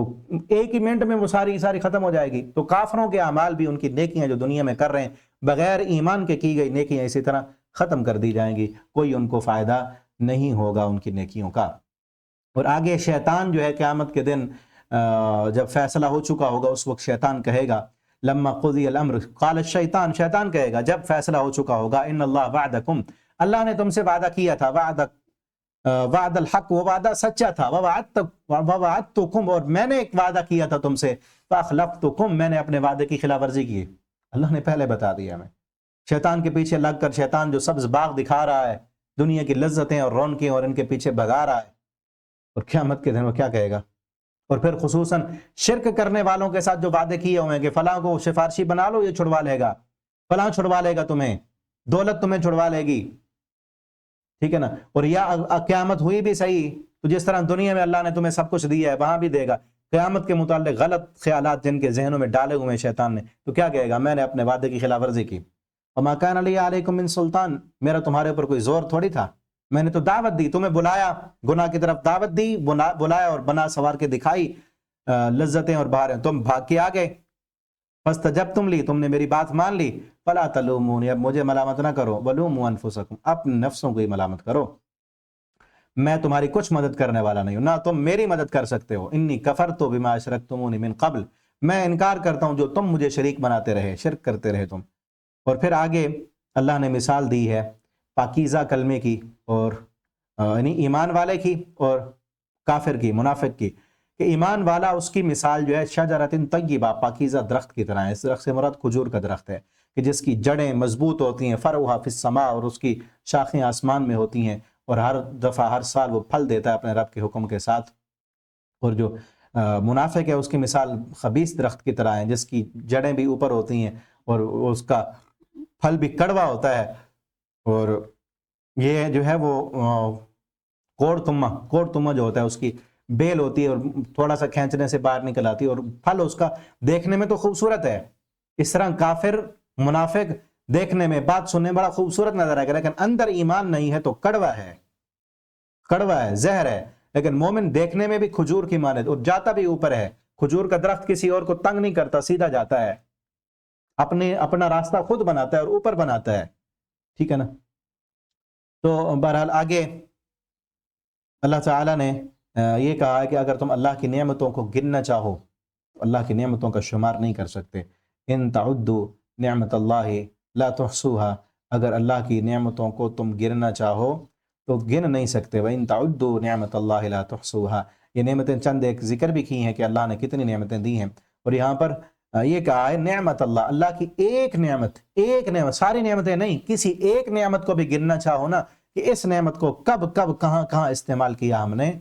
ایک ہی منٹ میں وہ ساری ختم ہو جائے گی۔ تو کافروں کے اعمال بھی، ان کی نیکیاں جو دنیا میں کر رہے ہیں، بغیر ایمان کے کی گئی نیکیاں اسی طرح ختم کر دی جائیں گی، کوئی ان کو فائدہ نہیں ہوگا ان کی نیکیوں کا۔ اور آگے شیطان جو ہے قیامت کے دن جب فیصلہ ہو چکا ہوگا، اس وقت شیطان کہے گا، لما قضی الامر قال الشیطان، شیطان کہے گا جب فیصلہ ہو چکا ہوگا، ان اللہ وعدکم، اللہ نے تم سے وعدہ کیا تھا، وعد الحق، وہ وعدہ سچا تھا، ووعدتکم، اور میں نے ایک وعدہ کیا تھا تم سے، فاخلفتکم، میں نے اپنے وعدے کی خلاف ورزی کی، اللہ نے پہلے بتا دیا ہمیں۔ شیطان کے پیچھے لگ کر، شیطان جو سبز باغ دکھا رہا ہے، دنیا کی لذتیں اور رونقیں، اور ان کے پیچھے بھگا رہا ہے، اور قیامت کے دن وہ کیا کہے گا؟ اور پھر خصوصاً شرک کرنے والوں کے ساتھ جو وعدے کیے ہوئے ہیں کہ فلاں کو سفارشی بنا لو، یہ چھڑوا لے گا، فلاں چھڑوا لے گا تمہیں، دولت تمہیں چھڑوا لے گی، ٹھیک ہے نا، اور یا قیامت ہوئی بھی صحیح تو جس طرح دنیا میں اللہ نے تمہیں سب کچھ دیا ہے وہاں بھی دے گا، قیامت کے متعلق غلط خیالات جن کے ذہنوں میں ڈالے ہوئے ہیں شیطان نے، تو کیا کہے گا؟ میں نے اپنے وعدے کی خلاف ورزی کی، وما کان علی علیکم من سلطان، میرا تمہارے اوپر کوئی زور تھوڑی تھا، میں نے تو دعوت دی، تمہیں بلایا، گناہ کی طرف دعوت دی، بلایا اور بنا سوار کے دکھائی لذتیں اور بہاریں، تم بھاگ کے آ گئے، فاستجبتم لی، تم نے میری بات مان لی، فلا تلومونی، اب مجھے ملامت نہ کرو، ولوموا انفسکم، اپنے نفسوں کو ہی ملامت کرو، میں تمہاری کچھ مدد کرنے والا نہیں ہوں، نہ تم میری مدد کر سکتے ہو، انی کفرت بما اشرکتمونی من قبل، میں انکار کرتا ہوں جو تم مجھے شریک بناتے رہے، شرک کرتے رہے تم۔ اور پھر آگے اللہ نے مثال دی ہے پاکیزہ کلمے کی، اور یعنی ایمان والے کی اور کافر کی، منافق کی، کہ ایمان والا اس کی مثال جو ہے شجرۃ طیبہ، پاکیزہ درخت کی طرح ہے، اس درخت سے مراد کھجور کا درخت ہے کہ جس کی جڑیں مضبوط ہوتی ہیں، فرعها فی السماء، اور اس کی شاخیں آسمان میں ہوتی ہیں، اور ہر دفعہ ہر سال وہ پھل دیتا ہے اپنے رب کے حکم کے ساتھ۔ اور جو منافق ہے اس کی مثال خبیث درخت کی طرح ہے جس کی جڑیں بھی اوپر ہوتی ہیں اور اس کا پھل بھی کڑوا ہوتا ہے، اور یہ جو ہے وہ کوڑ تمہ جو ہوتا ہے اس کی بیل ہوتی ہے اور تھوڑا سا کھینچنے سے باہر نکل آتی ہے، اور پھل اس کا دیکھنے میں تو خوبصورت ہے، اس طرح کافر منافق دیکھنے میں، بات سننے میں بڑا خوبصورت نظر آئے گا، لیکن اندر ایمان نہیں ہے تو کڑوا ہے، زہر ہے، لیکن مومن دیکھنے میں بھی کھجور کی مانند اور جاتا بھی اوپر ہے، کھجور کا درخت کسی اور کو تنگ نہیں کرتا، سیدھا جاتا ہے، اپنا راستہ خود بناتا ہے اور اوپر بناتا ہے، ٹھیک ہے نا۔ تو بہرحال آگے اللہ تعالیٰ نے یہ کہا ہے کہ اگر تم اللہ کی نعمتوں کو گننا چاہو تو اللہ کی نعمتوں کا شمار نہیں کر سکتے، ان تعدوا نعمت اللہ لا تحصوها، اگر اللہ کی نعمتوں کو تم گننا چاہو تو گن نہیں سکتے، وَإِن تَعُدُّوا نِعْمَةَ اللَّهِ لَا تُحْصُوهَا، یہ نعمتیں چند ایک ذکر بھی کی ہیں کہ اللہ نے کتنی نعمتیں دی ہیں، اور یہاں پر یہ کہا ہے نعمت اللہ کی ایک نعمت، ساری نعمتیں نہیں، کسی ایک نعمت کو بھی گننا چاہو نا کہ اس نعمت کو کب کہاں استعمال کیا ہم نے،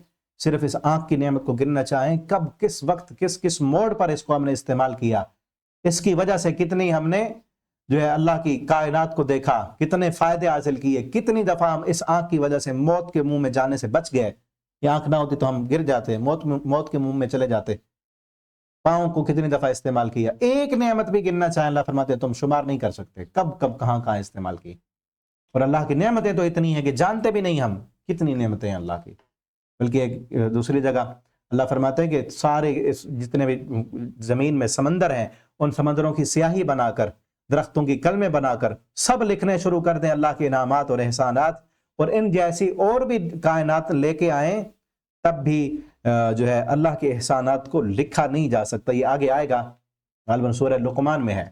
صرف اس آنکھ کی نعمت کو گننا چاہیں کب، کس وقت، کس موڑ پر اس کو ہم نے استعمال کیا، اس کی وجہ سے کتنی ہم نے جو ہے اللہ کی کائنات کو دیکھا، کتنے فائدے حاصل کیے، کتنی دفعہ ہم اس آنکھ کی وجہ سے موت کے منہ میں جانے سے بچ گئے، یہ آنکھ نہ ہوتی تو ہم گر جاتے، موت کے منہ میں چلے جاتے، پاؤں کو کتنی دفعہ استعمال کیا، ایک نعمت بھی گننا چاہیں اللہ فرماتے ہیں تم شمار نہیں کر سکتے کب کہاں استعمال کی، اور اللہ کی نعمتیں تو اتنی ہیں کہ جانتے بھی نہیں ہم کتنی نعمتیں ہیں اللہ کی، بلکہ ایک دوسری جگہ اللہ فرماتے ہیں کہ سارے جتنے بھی زمین میں سمندر ہیں ان سمندروں کی سیاہی بنا کر، درختوں کی کلمیں بنا کر سب لکھنے شروع کر دیں اللہ کے انعامات اور احسانات، اور ان جیسی اور بھی کائنات لے کے آئیں تب بھی جو ہے اللہ کے احسانات کو لکھا نہیں جا سکتا، یہ آگے آئے گا، غالباً سورہ لقمان میں ہے۔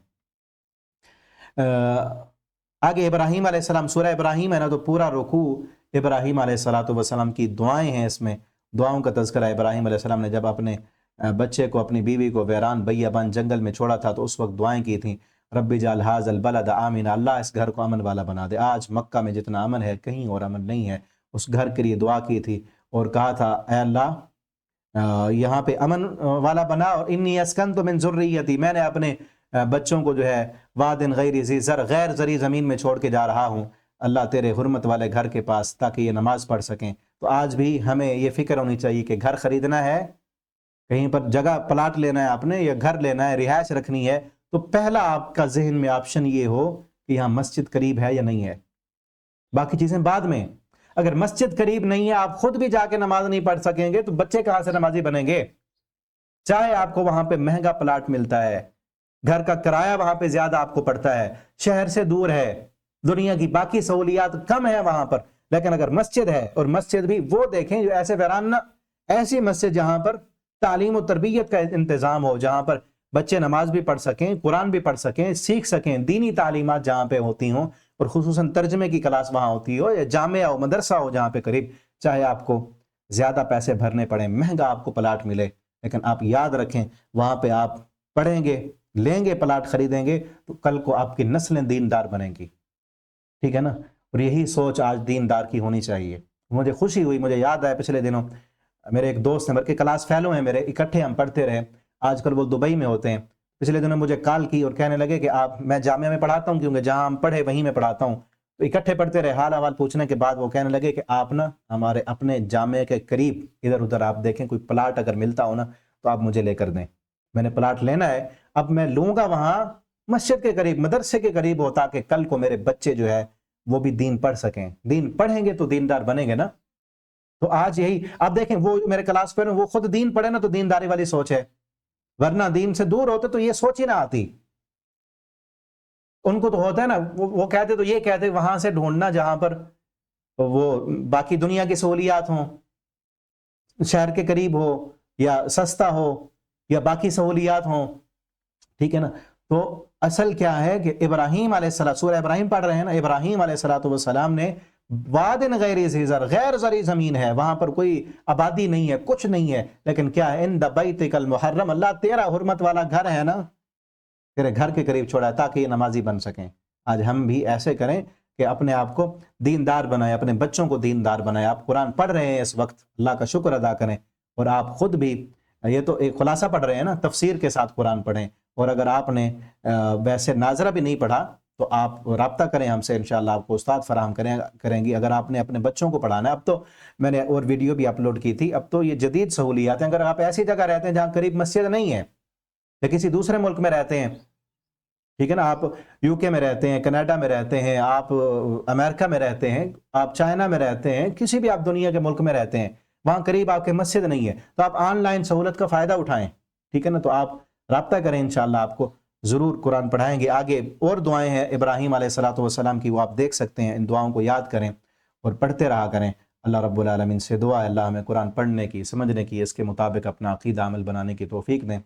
آگے ابراہیم علیہ السلام، سورہ ابراہیم ہے نا، تو پورا رکوع ابراہیم علیہ السلام کی دعائیں ہیں، اس میں دعاؤں کا تذکرہ۔ ابراہیم علیہ السلام نے جب اپنے بچے کو، اپنی بیوی کو ویران بیابان جنگل میں چھوڑا تھا تو اس وقت دعائیں کی تھیں، رب اجعل ھذا البلد آمنا، اللہ اس گھر کو امن والا بنا دے، آج مکہ میں جتنا امن ہے کہیں اور امن نہیں ہے، اس گھر کے لیے دعا کی تھی اور کہا تھا اے اللہ یہاں پہ امن والا بنا، اور انی اسکنت من ذریتی، میں نے اپنے بچوں کو جو ہے واد غیر ذی زرع، غیر زرعی زمین میں چھوڑ کے جا رہا ہوں اللہ تیرے حرمت والے گھر کے پاس، تاکہ یہ نماز پڑھ سکیں۔ تو آج بھی ہمیں یہ فکر ہونی چاہیے کہ گھر خریدنا ہے، کہیں پر جگہ پلاٹ لینا ہے آپ نے یا گھر لینا ہے، رہائش رکھنی ہے، تو پہلا آپ کا ذہن میں آپشن یہ ہو کہ یہاں مسجد قریب ہے یا نہیں ہے، باقی چیزیں بعد میں۔ اگر مسجد قریب نہیں ہے، آپ خود بھی جا کے نماز نہیں پڑھ سکیں گے تو بچے کہاں سے نمازی بنیں گے؟ چاہے آپ کو وہاں پہ مہنگا پلاٹ ملتا ہے، گھر کا کرایہ وہاں پہ زیادہ آپ کو پڑتا ہے، شہر سے دور ہے، دنیا کی باقی سہولیات کم ہے وہاں پر، لیکن اگر مسجد ہے، اور مسجد بھی وہ دیکھیں جو ایسے ویران نہ، ایسی مسجد جہاں پر تعلیم و تربیت کا انتظام ہو، جہاں پر بچے نماز بھی پڑھ سکیں، قرآن بھی پڑھ سکیں، سیکھ سکیں، دینی تعلیمات جہاں پہ ہوتی ہوں، اور خصوصاً ترجمے کی کلاس وہاں ہوتی ہو، یا جامعہ ہو، مدرسہ ہو جہاں پہ قریب، چاہے آپ کو زیادہ پیسے بھرنے پڑیں، مہنگا آپ کو پلاٹ ملے، لیکن آپ یاد رکھیں وہاں پہ آپ پڑھیں گے، لیں گے، پلاٹ خریدیں گے، تو کل کو آپ کی نسلیں دیندار بنیں گی، ٹھیک ہے نا۔ اور یہی سوچ آج دیندار کی ہونی چاہیے۔ مجھے خوشی ہوئی، مجھے یاد آیا پچھلے دنوں میرے ایک دوست ہیں بلکہ کلاس فیلو ہیں میرے، اکٹھے ہم پڑھتے رہے، آج کل وہ دبئی میں ہوتے ہیں، پچھلے دنوں مجھے کال کی اور کہنے لگے کہ میں جامعہ میں پڑھاتا ہوں، کیونکہ جہاں ہم پڑھے وہیں میں پڑھاتا ہوں، تو اکٹھے پڑھتے رہے، حال احوال پوچھنے کے بعد وہ کہنے لگے کہ آپ نا ہمارے اپنے جامعہ کے قریب ادھر ادھر آپ دیکھیں کوئی پلاٹ اگر ملتا ہو نا تو آپ مجھے لے کر دیں، میں نے پلاٹ لینا ہے، اب میں لوں گا وہاں مسجد کے قریب، مدرسے کے قریب ہو، تاکہ کل کو میرے بچے جو ہے وہ بھی دین پڑھ سکیں، دین پڑھیں گے تو دیندار بنیں گے نا۔ تو آج یہی آپ دیکھیں، وہ میرے کلاس پہ وہ خود دین پڑھے نا تو دینداری والی سوچ ہے، ورنہ دین سے دور ہوتے تو یہ سوچ ہی نہ آتی۔ ان کو تو ہوتا ہے نا، وہ کہتے تو یہ کہتے وہاں سے ڈھونڈنا جہاں پر وہ باقی دنیا کی سہولیات ہوں، شہر کے قریب ہو یا سستا ہو یا باقی سہولیات ہوں، ٹھیک ہے نا۔ تو اصل کیا ہے کہ ابراہیم علیہ السلام، سورہ ابراہیم پڑھ رہے ہیں نا، ابراہیم علیہ السلام نے وادن غیر ذی زرع، غیر زرعی زمین ہے، وہاں پر کوئی آبادی نہیں ہے، کچھ نہیں ہے، لیکن کیا ہے، عند بیتک المحرم، اللہ تیرا حرمت والا گھر ہے نا، تیرے گھر کے قریب چھوڑا ہے تاکہ یہ نمازی بن سکیں۔ آج ہم بھی ایسے کریں کہ اپنے آپ کو دیندار بنائیں، اپنے بچوں کو دیندار بنائیں۔ آپ قرآن پڑھ رہے ہیں اس وقت، اللہ کا شکر ادا کریں، اور آپ خود بھی، یہ تو ایک خلاصہ پڑھ رہے ہیں نا، تفسیر کے ساتھ قرآن پڑھیں، اور اگر آپ نے ویسے ناظرہ بھی نہیں پڑھا تو آپ رابطہ کریں ہم سے، انشاءاللہ آپ کو استاد فراہم کریں گی۔ اگر آپ نے اپنے بچوں کو پڑھانا ہے، اب تو میں نے اور ویڈیو بھی اپلوڈ کی تھی، اب تو یہ جدید سہولیات ہیں، اگر آپ ایسی جگہ رہتے ہیں جہاں قریب مسجد نہیں ہے یا کسی دوسرے ملک میں رہتے ہیں، ٹھیک ہے نا، آپ یو کے میں رہتے ہیں، کینیڈا میں رہتے ہیں، آپ امریکہ میں رہتے ہیں، آپ چائنا میں رہتے ہیں، کسی بھی آپ دنیا کے ملک میں رہتے ہیں، وہاں قریب آپ کے مسجد نہیں ہے، تو آپ آن لائن سہولت کا فائدہ اٹھائیں، ٹھیک ہے نا۔ تو آپ رابطہ کریں، انشاءاللہ آپ کو ضرور قرآن پڑھائیں گے۔ آگے اور دعائیں ہیں ابراہیم علیہ السلام کی، وہ آپ دیکھ سکتے ہیں، ان دعاؤں کو یاد کریں اور پڑھتے رہا کریں۔ اللہ رب العالمین سے دعا ہے اللہ ہمیں قرآن پڑھنے کی، سمجھنے کی، اس کے مطابق اپنا عقیدہ عمل بنانے کی توفیق دیں۔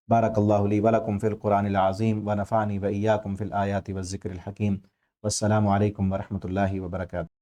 بارک اللہ لی ولکم فی القرآن العظیم ونفعنی وإیاکم فی الآیات والذکر الحکیم، والسلام علیکم ورحمۃ اللہ وبرکاتہ۔